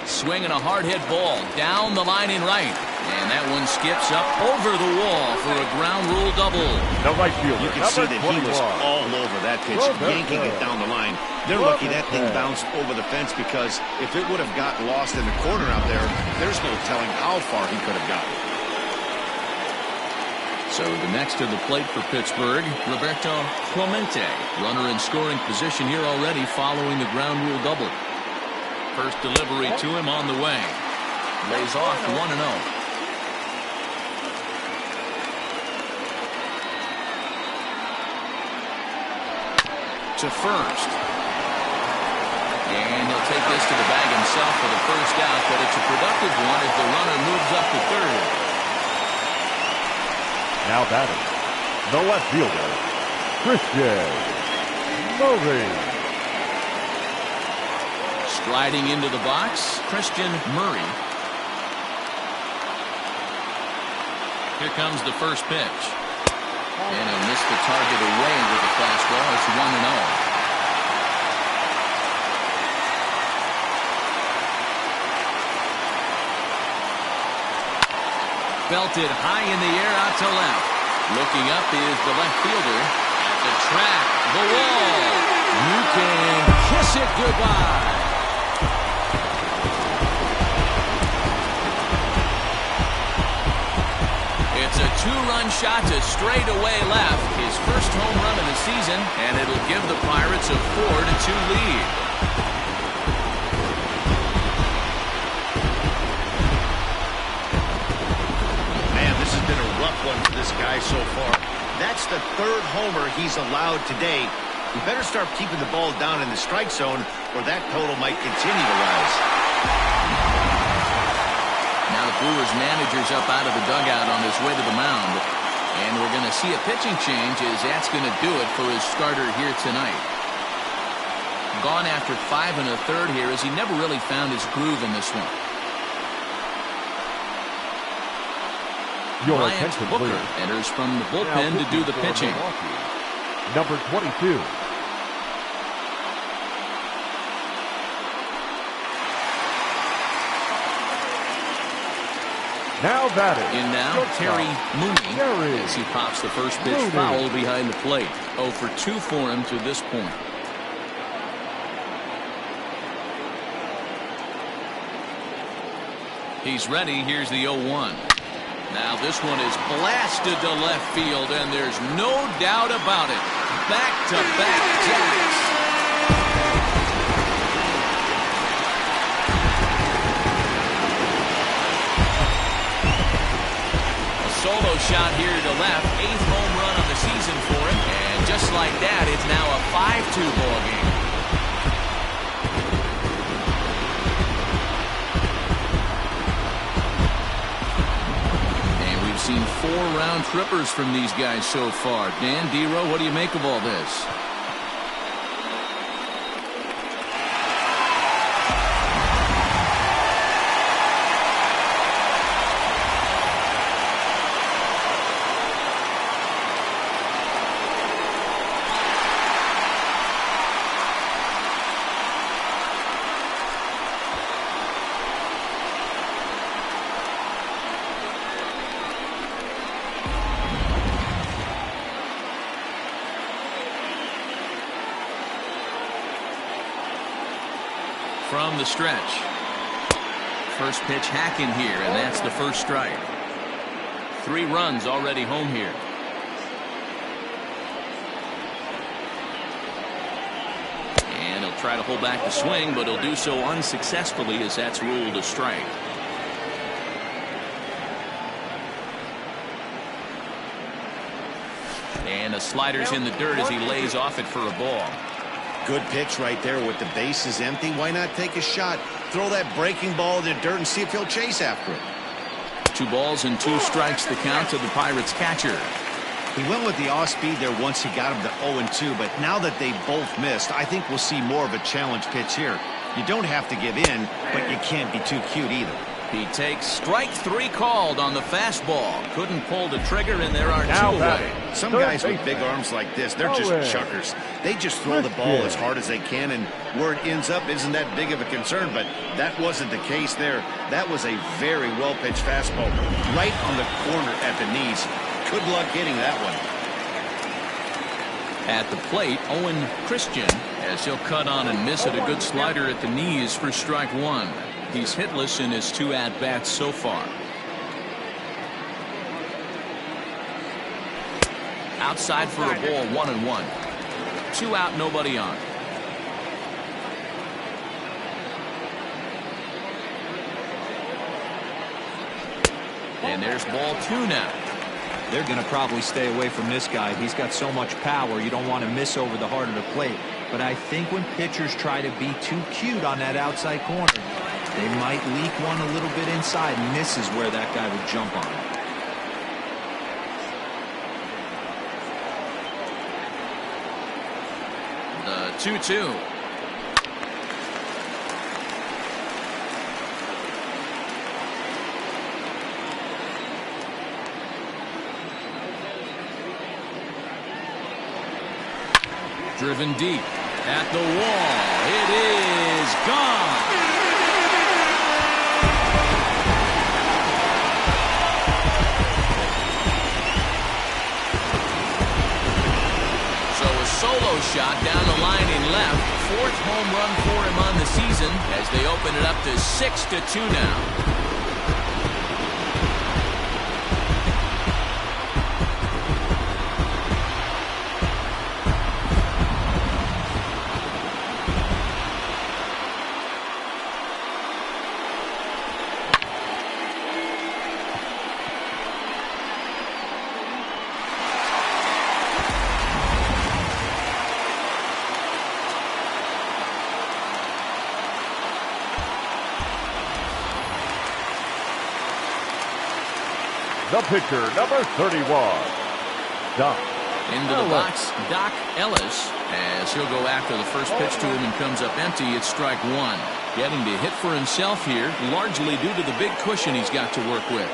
Swinging a hard hit ball down the line in right. And that one skips up over the wall for a ground rule double. The right fielder. You can see that he was all over that pitch, yanking it down the line. They're lucky that thing bounced over the fence, because if it would have gotten lost in the corner out there, there's no telling how far he could have gotten. So the next to the plate for Pittsburgh, Roberto Clemente. Runner in scoring position here already following the ground rule double. First delivery to him on the way. Lays off 1-0. To first. And he'll take this to the bag himself for the first out, but it's a productive one as the runner moves up to third. Now batting, the left fielder, Christian Murray. Striding into the box, Christian Murray. Here comes the first pitch. And he'll miss the target away with the fastball. It's 1-0. Belted high in the air out to left. Looking up is the left fielder. At the track, the wall. You can kiss it goodbye. It's a two-run shot to straightaway left. His first home run of the season, and it'll give the Pirates a 4-2 lead. Rough one for this guy so far. That's the third homer he's allowed today. He better start keeping the ball down in the strike zone, or that total might continue to rise. Now the Brewers manager's up out of the dugout on his way to the mound. And we're going to see a pitching change as that's going to do it for his starter here tonight. Gone after 5 1/3 here as he never really found his groove in this one. Your Bryant attention, Booker please. enters from the bullpen to do the pitching. Number 22. Now batting. In now, Terry Mooney as he pops the first pitch foul behind the plate. 0 for 2 for him to this point. He's ready. Here's the 0-1. Now this one is blasted to left field, and there's no doubt about it. Back-to-back jacks. A solo shot here to left. 8th home run of the season for him. And just like that, it's now a 5-2 ball game. Seen 4 round trippers from these guys so far. Dan, D-Row, what do you make of all this? From the stretch. First pitch hacking here, and that's the first strike. 3 runs already home here. And he'll try to hold back the swing, but he'll do so unsuccessfully as that's ruled a strike. And the slider's in the dirt as he lays off it for a ball. Good pitch right there with the bases empty. Why not take a shot? Throw that breaking ball in the dirt and see if he'll chase after it. 2 balls and 2 strikes the count to the Pirates catcher. He went with the off speed there once he got him to 0-2, but now that they both missed, I think we'll see more of a challenge pitch here. You don't have to give in, but you can't be too cute either. He takes strike 3 called on the fastball. Couldn't pull the trigger, and there are 2 away. Some guys with big arms like this, they're just chuckers. They just throw the ball as hard as they can, and where it ends up isn't that big of a concern, but that wasn't the case there. That was a very well-pitched fastball right on the corner at the knees. Good luck hitting that one. At the plate, Owen Christian, as he'll cut on and miss at a good slider at the knees for strike 1. He's hitless in his 2 at-bats so far. Outside for a ball, 1-1. 2 out, nobody on. And there's ball 2 now. They're going to probably stay away from this guy. He's got so much power, you don't want to miss over the heart of the plate. But I think when pitchers try to be too cute on that outside corner, they might leak one a little bit inside, and this is where that guy would jump on it. The 2-2. Driven deep at the wall. It is gone. So a solo shot down the line in left. 4th home run for him on the season as they open it up to 6-2 now. The pitcher, number 31, Doc. Into the box, Doc Ellis, as he'll go after the first pitch to him and comes up empty. It's strike one. Getting to hit for himself here, largely due to the big cushion he's got to work with.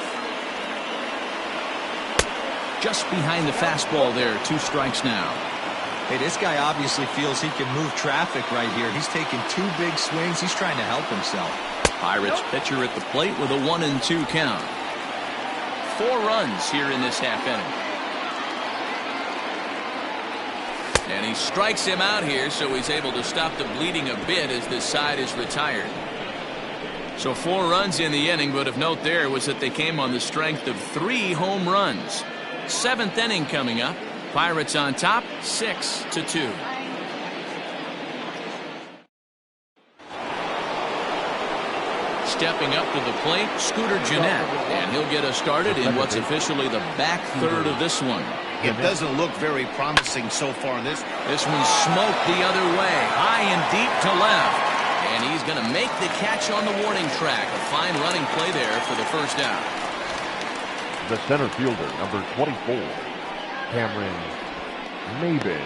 Just behind the fastball there, 2 strikes now. Hey, this guy obviously feels he can move traffic right here. He's taking 2 big swings. He's trying to help himself. Pirates pitcher at the plate with a 1-2 count. 4 runs here in this half inning. And he strikes him out here, so he's able to stop the bleeding a bit as this side is retired. So 4 runs in the inning, but of note there was that they came on the strength of 3 home runs. 7th inning coming up. Pirates on top, 6-2. Stepping up to the plate, Scooter Gennett, and he'll get us started in what's officially the back third of this one. It doesn't look very promising so far in this. This one's smoked the other way, high and deep to left. And he's going to make the catch on the warning track. A fine running play there for the first out. The center fielder, number 24, Cameron Maybin.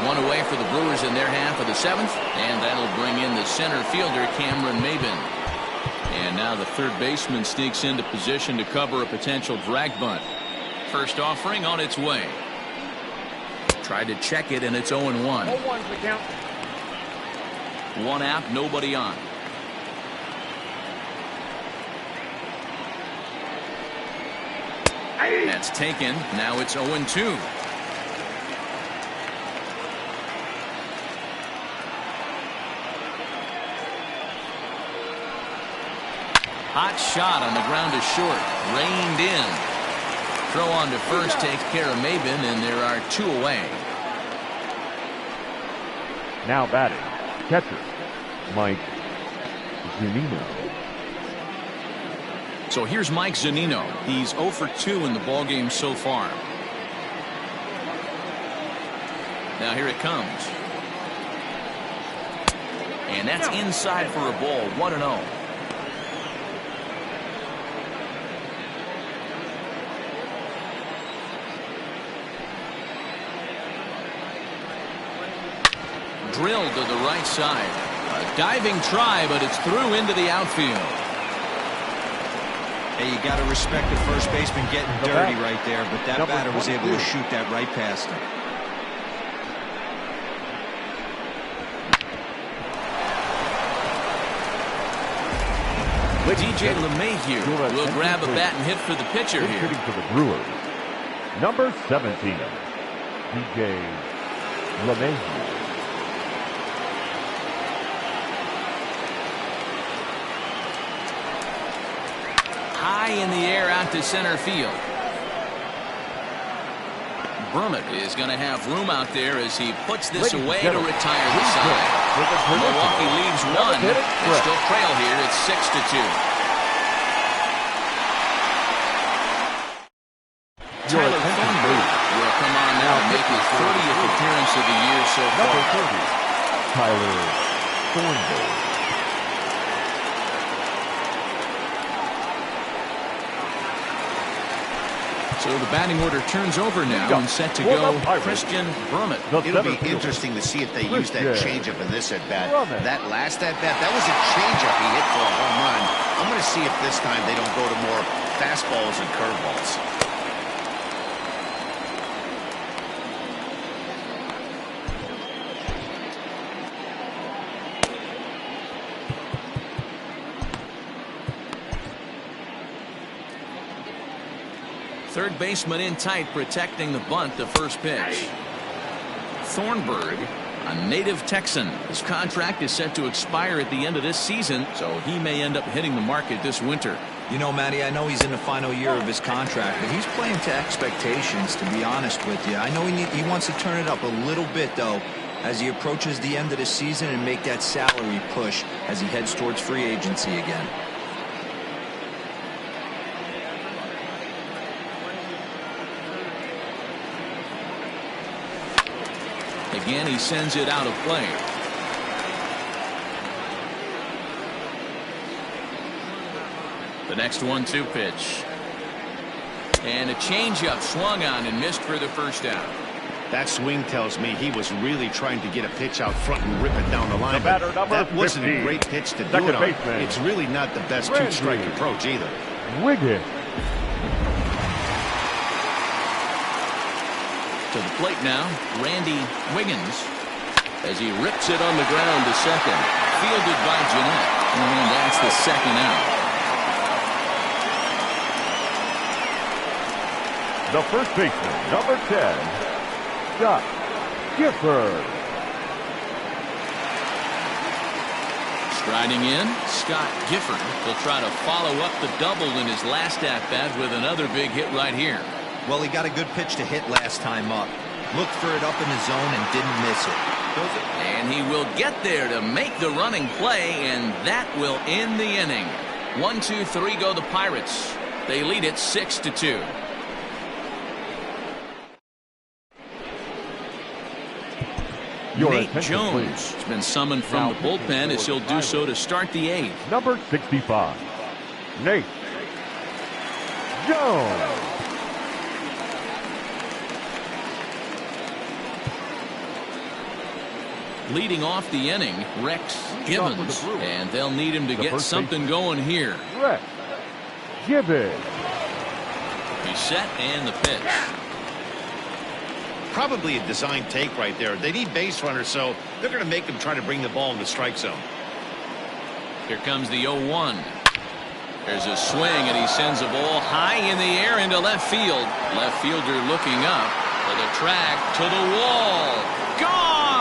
1 away for the Brewers in their half of the 7th, and that'll bring in the center fielder, Cameron Maybin. And now the third baseman sneaks into position to cover a potential drag bunt. First offering on its way. Tried to check it, and it's 0-1. 0-1's the count. 1 out, nobody on. That's taken. Now it's 0-2. Hot shot on the ground is short. Reined in. Throw on to first takes care of Maybin, and there are 2 away. Now batting, catcher, Mike Zunino. So here's Mike Zunino. He's 0 for 2 in the ballgame so far. Now here it comes. And that's inside for a ball. 1-0. Drilled to the right side. A diving try, but it's through into the outfield. Hey, you got to respect the first baseman getting dirty right there, but that batter was able to shoot that right past him. DJ LeMahieu will grab a bat and hit for the pitcher here. Hitting for the Brewers, number 17, DJ LeMahieu. High in the air out to center field. Brummett is going to have room out there as he puts this away to retire the side. Milwaukee leaves 1. They still trail here. It's 6-2. Tyler Thornburg will come on now and make his 30th appearance of the year so far. Tyler Thornburg. So the batting order turns over now and set to go Christian Brummett. It'll be interesting to see if they use that changeup in this at-bat. That last at-bat, that was a changeup he hit for a home run. I'm going to see if this time they don't go to more fastballs and curveballs. Third baseman in tight, protecting the bunt. The first pitch. Thornburg, a native Texan. His contract is set to expire at the end of this season, so he may end up hitting the market this winter. You know, Matty, I know he's in the final year of his contract, but he's playing to expectations, to be honest with you. I know he wants to turn it up a little bit, though, as he approaches the end of the season and make that salary push as he heads towards free agency again. Again, he sends it out of play. The next 1-2 pitch. And a changeup swung on and missed for the first out. That swing tells me he was really trying to get a pitch out front and rip it down the line. The batter, number that wasn't 50. a great pitch to do Second it on. baseman. It's really not the best two-strike approach either. Wiggins. To the plate now, Randy Wiggins, as he rips it on the ground to second. Fielded by Jeanette. And that's the second out. The first baseman, number 10, Scott Gifford. Striding in, Scott Gifford will try to follow up the double in his last at-bat with another big hit right here. Well, he got a good pitch to hit last time up. Looked for it up in the zone and didn't miss it. And he will get there to make the running play, and that will end the inning. 1-2-3 go the Pirates. They lead it 6-2. Nate Jones has been summoned from the bullpen as he'll do so to start the 8th. Number 65, Nate Jones. Leading off the inning, Rex Gibbons, and they'll need him to get something going here. Rex Gibbons. He's set and the pitch. Probably a design take right there. They need base runners, so they're going to make them try to bring the ball in the strike zone. Here comes the 0-1. There's a swing, and he sends a ball high in the air into left field. Left fielder looking up for the track to the wall. Gone!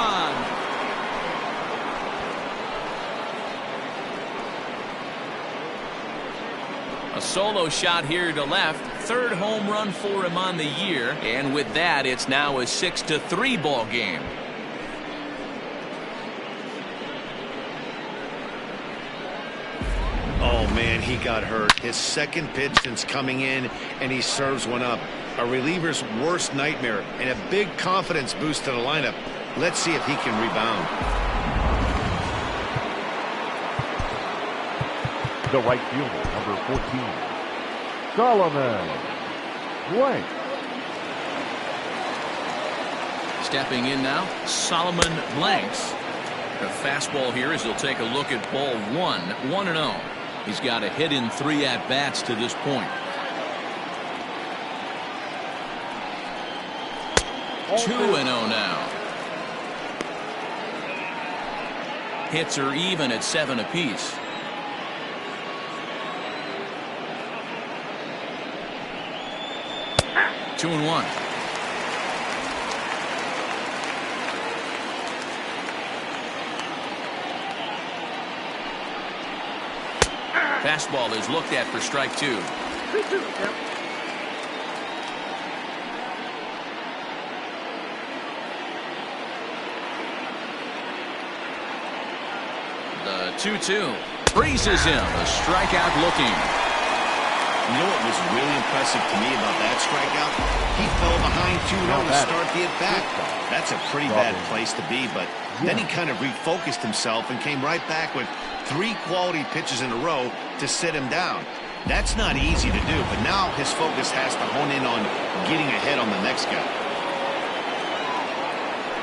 A solo shot here to left. Third home run for him on the year. And with that, it's now a 6-3 ball game. Oh, man, he got hurt. His second pitch since coming in, and he serves one up. A reliever's worst nightmare and a big confidence boost to the lineup. Let's see if he can rebound. The right fielder, number 14, Solomon Blank. Stepping in now, Solomon Blanks. A fastball here as he'll take a look at ball 1, 1-0. He's got a hit in 3 at-bats to this point. 2-0 now. Hits are even at 7 apiece. Two and 1. Fastball is looked at for strike 2. The 2-2 freezes him. A strikeout looking. You know what was really impressive to me about that strikeout? He fell behind 2-0 to start the at-bat. That's a pretty bad place to be, but then he kind of refocused himself and came right back with 3 quality pitches in a row to sit him down. That's not easy to do, but now his focus has to hone in on getting ahead on the next guy.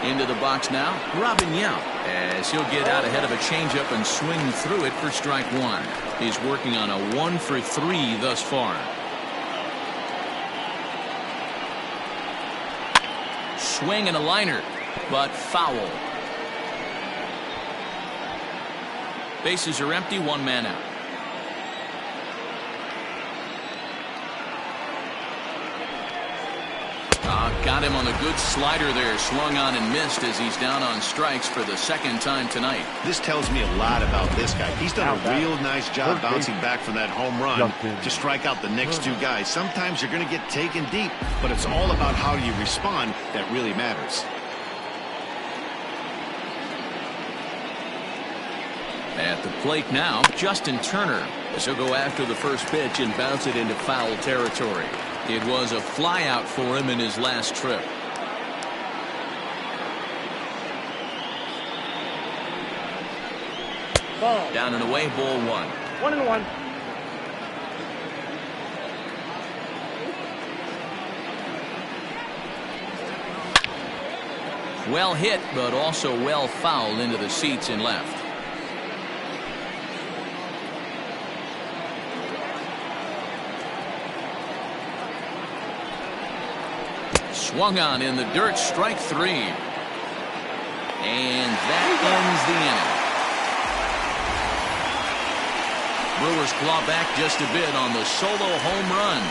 Into the box now, Robin Yount, as he'll get out ahead of a changeup and swing through it for strike 1. He's working on a 1 for 3 thus far. Swing and a liner, but foul. Bases are empty, 1 man out. Got him on the good slider there. Swung on and missed as he's down on strikes for the second time tonight. This tells me a lot about this guy. He's done a real nice job bouncing back from that home run to strike out the next two guys. Sometimes you're going to get taken deep, but it's all about how you respond that really matters. At the plate now, Justin Turner, as he'll go after the first pitch and bounce it into foul territory. It was a flyout for him in his last trip. Ball. Down and away, ball 1. 1-1. Well hit, but also well fouled into the seats and left. Swung on in the dirt, strike 3. And that ends the inning. Brewers claw back just a bit on the solo home run.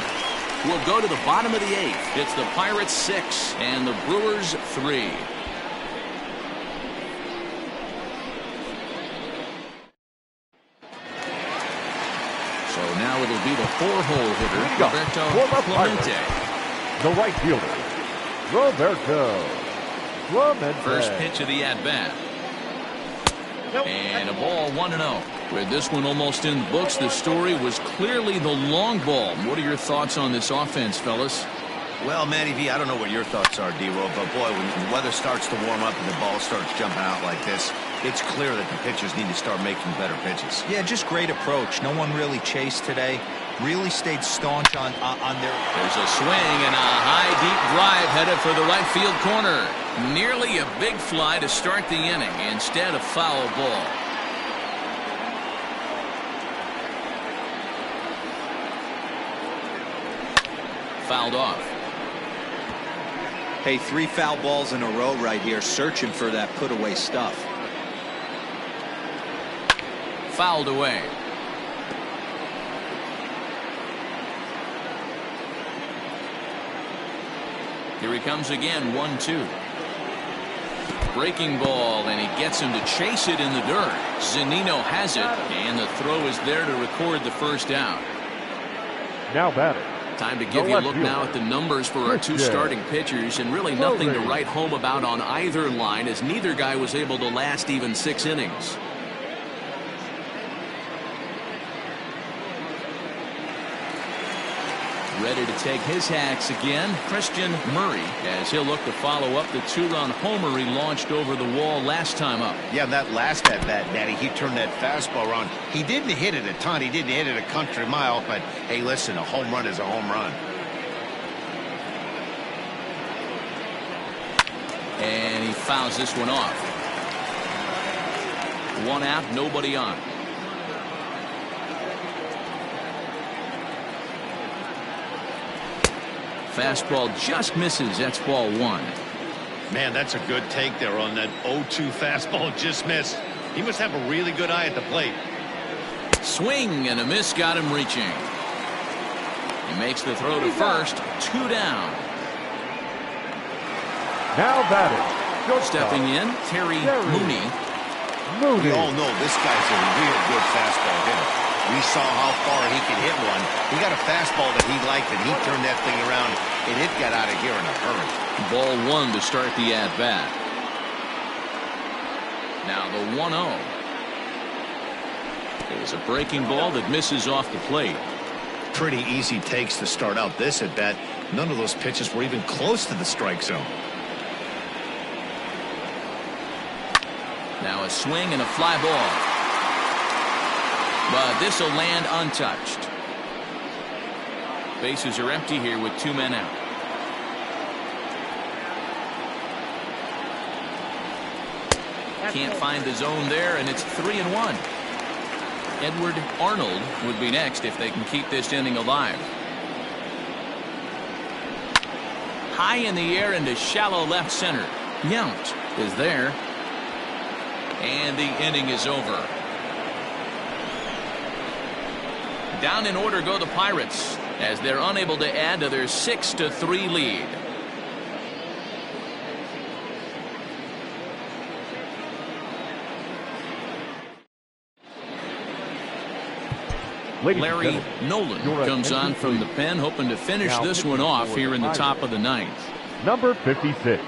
We'll go to the bottom of the 8th. It's the Pirates 6 and the Brewers 3. So now it'll be the 4-hole hitter, Roberto Clemente. The right fielder, Roberto Clemente. First pitch of the at-bat. And a ball 1-0. With this one almost in the books, the story was clearly the long ball. What are your thoughts on this offense, fellas? Well, Matty V, I don't know what your thoughts are, D-Roll, but boy, when the weather starts to warm up and the ball starts jumping out like this, it's clear that the pitchers need to start making better pitches. Yeah, just great approach. No one really chased today. Really stayed staunch on their... There's a swing and a high, deep drive headed for the right field corner. Nearly a big fly to start the inning. Instead, a foul ball. Fouled off. Hey, 3 foul balls in a row right here, searching for that put-away stuff. Fouled away. Here he comes again, 1-2. Breaking ball, and he gets him to chase it in the dirt. Zunino has it, and the throw is there to record the first out. Now batting. Time to give you a look now at the numbers for our 2 starting pitchers, and really nothing to write home about on either line, as neither guy was able to last even 6 innings. Ready to take his hacks again, Christian Murray, as he'll look to follow up the 2-run homer he launched over the wall last time up. Yeah, that last at-bat, Daddy, he turned that fastball around. He didn't hit it a ton. He didn't hit it a country mile, but, hey, listen, a home run is a home run. And he fouls this one off. 1 out, nobody on. Fastball just misses. That's ball 1. Man, that's a good take there on that 0-2 fastball just missed. He must have a really good eye at the plate. Swing and a miss got him reaching. He makes the throw to first. 2 down. Now batting. Stepping in, Terry Mooney. We all know this guy's a real good fastball hitter. We saw how far he could hit one. He got a fastball that he liked, and he turned that thing around, and it got out of here in a hurry. Ball 1 to start the at-bat. Now the 1-0. There's a breaking ball that misses off the plate. Pretty easy takes to start out this at-bat. None of those pitches were even close to the strike zone. Now a swing and a fly ball. But this will land untouched. Bases are empty here with 2 men out. Can't find the zone there, and it's 3-1. Edward Arnold would be next if they can keep this inning alive. High in the air into shallow left center. Yount is there. And the inning is over. Down in order go the Pirates, as they're unable to add to their 6-3 lead. Larry Nolan comes on from the pen, hoping to finish this one off here in the top of the ninth. Number 56,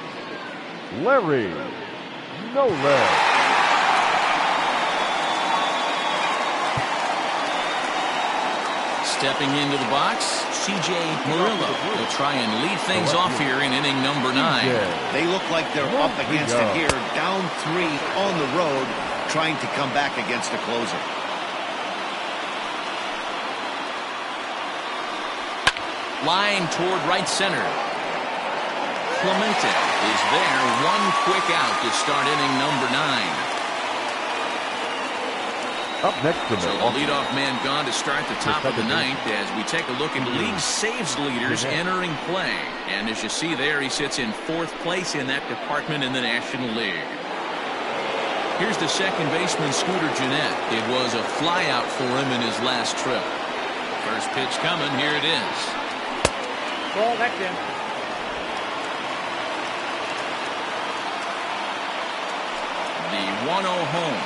Larry Nolan. Stepping into the box, C.J. Murillo will try and lead things off here in inning number 9. They look like they're up against it here, down 3 on the road, trying to come back against the closer. Line toward right center. Clemente is there. One quick out to start inning number 9. Up next to so the leadoff man gone to start the top of the ninth as we take a look at league saves leaders entering play. And as you see there, he sits in 4th place in that department in the National League. Here's the second baseman, Scooter Gennett. It was a flyout for him in his last trip. First pitch coming. Here it is. Ball back in. The 1-0 home.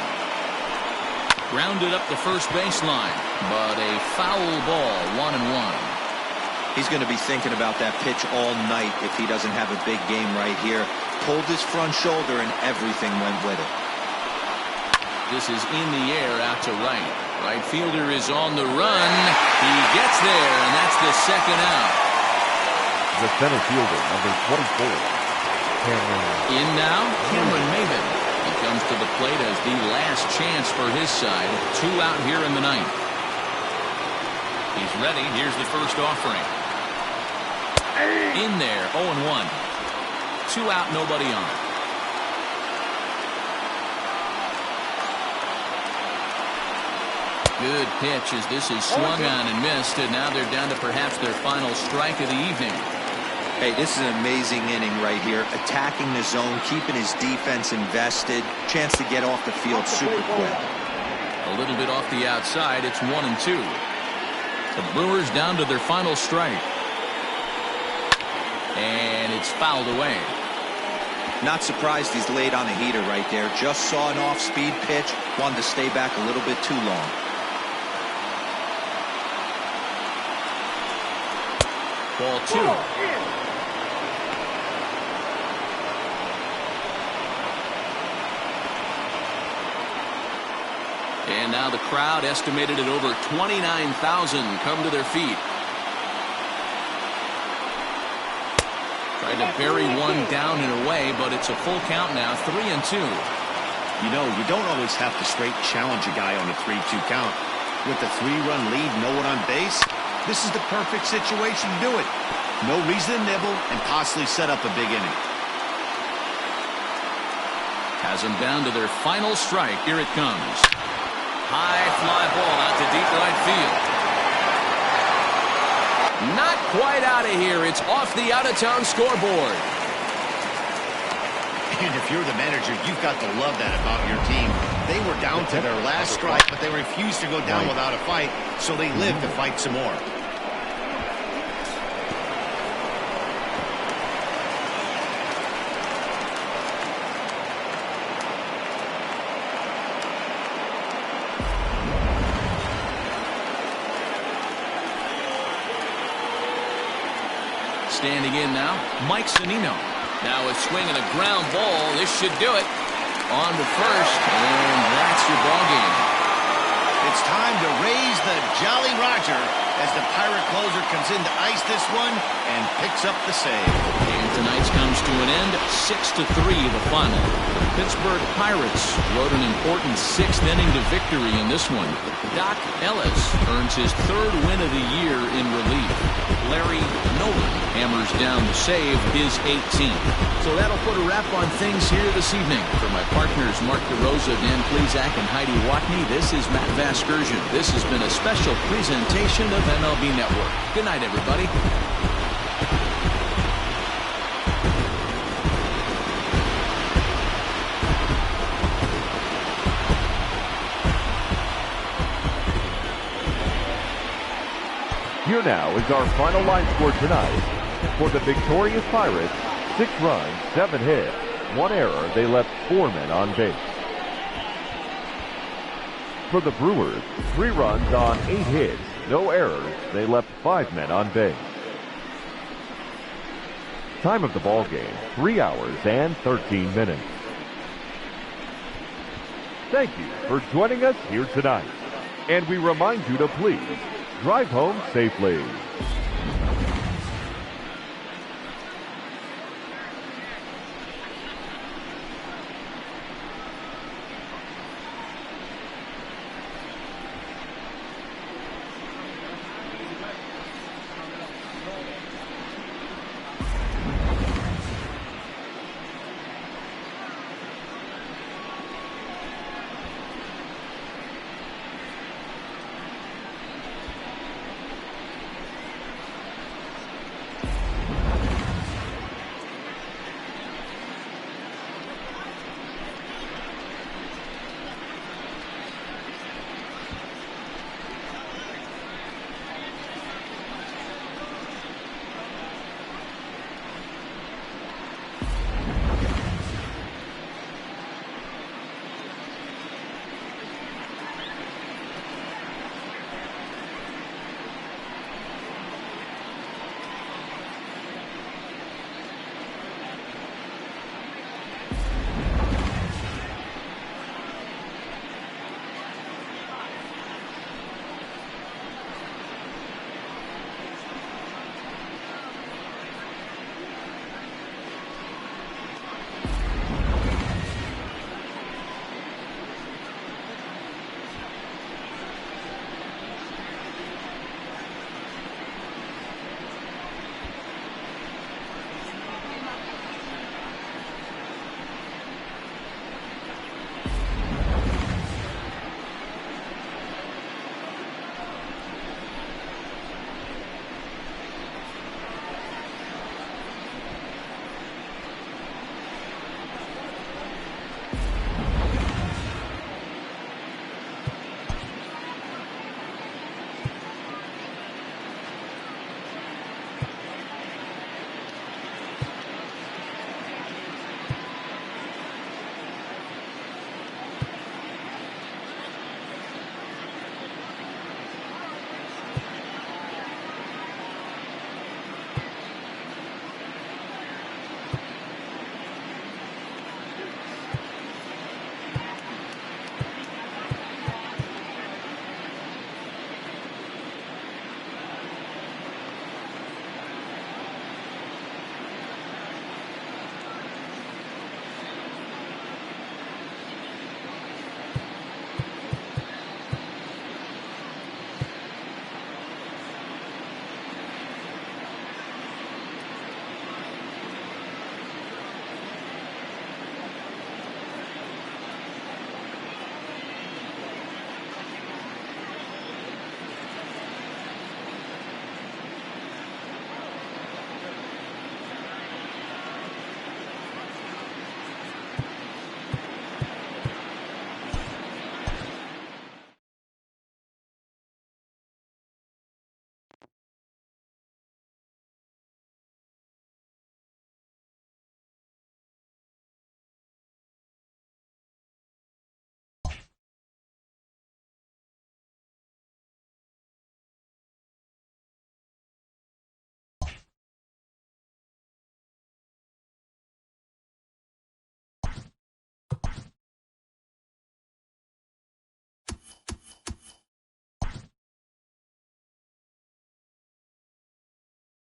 Grounded up the first baseline, but a foul ball, 1-1. He's going to be thinking about that pitch all night if he doesn't have a big game right here. Pulled his front shoulder and everything went with it. This is in the air out to right. Right fielder is on the run. He gets there, and that's the second out. The center fielder, number 24. In now, Cameron Maybin. He comes to the plate as the last chance for his side. 2 out here in the ninth. He's ready. Here's the first offering. In there, 0-1. 2 out, nobody on. Good pitch as this is swung on and missed, and now they're down to perhaps their final strike of the evening. Hey, this is an amazing inning right here. Attacking the zone, keeping his defense invested. Chance to get off the field super quick. A little bit off the outside. It's 1-2. The Brewers down to their final strike. And it's fouled away. Not surprised he's laid on a heater right there. Just saw an off-speed pitch. Wanted to stay back a little bit too long. Ball 2. And now the crowd, estimated at over 29,000, come to their feet. Tried to bury one down and away, but it's a full count now, 3-2. You know, you don't always have to straight challenge a guy on a 3-2 count. With the 3-run lead, no one on base, this is the perfect situation to do it. No reason to nibble and possibly set up a big inning. Has them down to their final strike. Here it comes. High fly ball out to deep right field. Not quite out of here. It's off the out-of-town scoreboard. And if you're the manager, you've got to love that about your team. They were down to their last strike, but they refused to go down without a fight, so they lived to fight some more. Standing in now, Mike Zunino. Now a swing and a ground ball. This should do it. On to first, and that's your ball game. It's time to raise the Jolly Roger as the Pirate closer comes in to ice this one and picks up the save. And tonight's comes to an end, 6-3 the final. The Pittsburgh Pirates rode an important 6th inning to victory in this one. Doc Ellis earns his 3rd win of the year in relief. Larry Nolan hammers down the save, his 18th. So that'll put a wrap on things here this evening. For my partners Mark DeRosa, Dan Plezak, and Heidi Watney, this is Matt Vasgersian. This has been a special presentation of MLB Network. Good night, everybody. Here now is our final line score tonight. For the victorious Pirates, 6 runs, 7 hits, 1 error. They left 4 men on base. For the Brewers, 3 runs on 8 hits, no errors. They left 5 men on base. Time of the ball game, 3 hours and 13 minutes. Thank you for joining us here tonight. And we remind you to please drive home safely.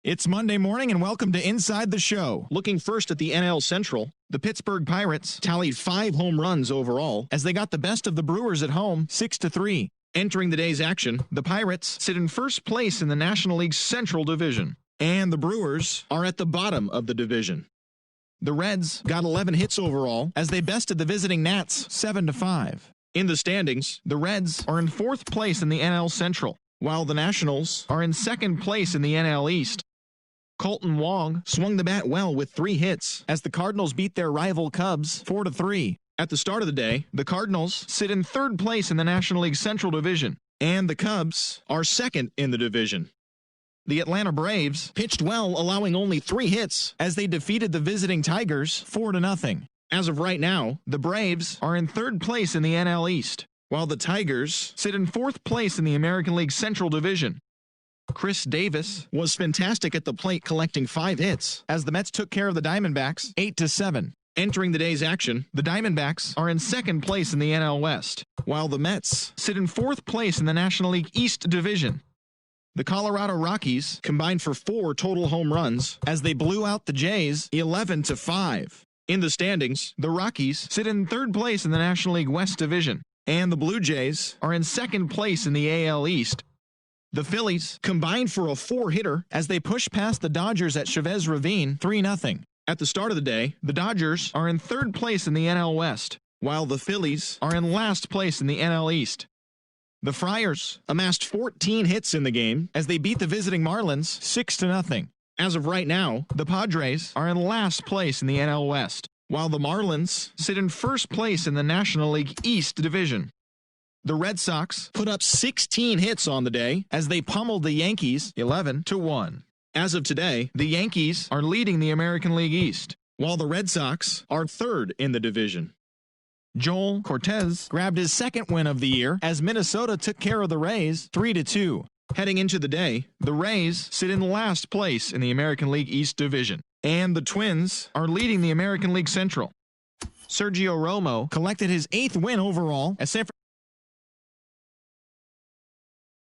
It's Monday morning and welcome to Inside the Show. Looking first at the NL Central, the Pittsburgh Pirates tallied 5 home runs overall as they got the best of the Brewers at home 6-3. Entering the day's action, the Pirates sit in first place in the National League's Central Division, and the Brewers are at the bottom of the division. The Reds got 11 hits overall as they bested the visiting Nats 7-5. In the standings, the Reds are in 4th place in the NL Central, while the Nationals are in 2nd place in the NL East. Colton Wong swung the bat well with 3 hits as the Cardinals beat their rival Cubs 4-3. At the start of the day, the Cardinals sit in 3rd place in the National League Central Division, and the Cubs are 2nd in the division. The Atlanta Braves pitched well, allowing only 3 hits as they defeated the visiting Tigers 4-0. As of right now, the Braves are in 3rd place in the NL East, while the Tigers sit in 4th place in the American League Central Division. Chris Davis was fantastic at the plate, collecting 5 hits as the Mets took care of the Diamondbacks 8-7. Entering the day's action, the Diamondbacks are in 2nd place in the NL West, while the Mets sit in 4th place in the National League East Division. The Colorado Rockies combined for 4 total home runs as they blew out the Jays 11-5. In the standings, the Rockies sit in 3rd place in the National League West Division, and the Blue Jays are in 2nd place in the AL East. The Phillies combined for a 4-hitter as they push past the Dodgers at Chavez Ravine 3-0. At the start of the day, the Dodgers are in 3rd place in the NL West, while the Phillies are in last place in the NL East. The Friars amassed 14 hits in the game as they beat the visiting Marlins 6-0. As of right now, the Padres are in last place in the NL West, while the Marlins sit in 1st place in the National League East Division. The Red Sox put up 16 hits on the day as they pummeled the Yankees 11-1. As of today, the Yankees are leading the American League East, while the Red Sox are 3rd in the division. Joel Cortez grabbed his 2nd win of the year as Minnesota took care of the Rays 3-2. Heading into the day, the Rays sit in last place in the American League East Division, and the Twins are leading the American League Central. Sergio Romo collected his 8th win overall as San Francisco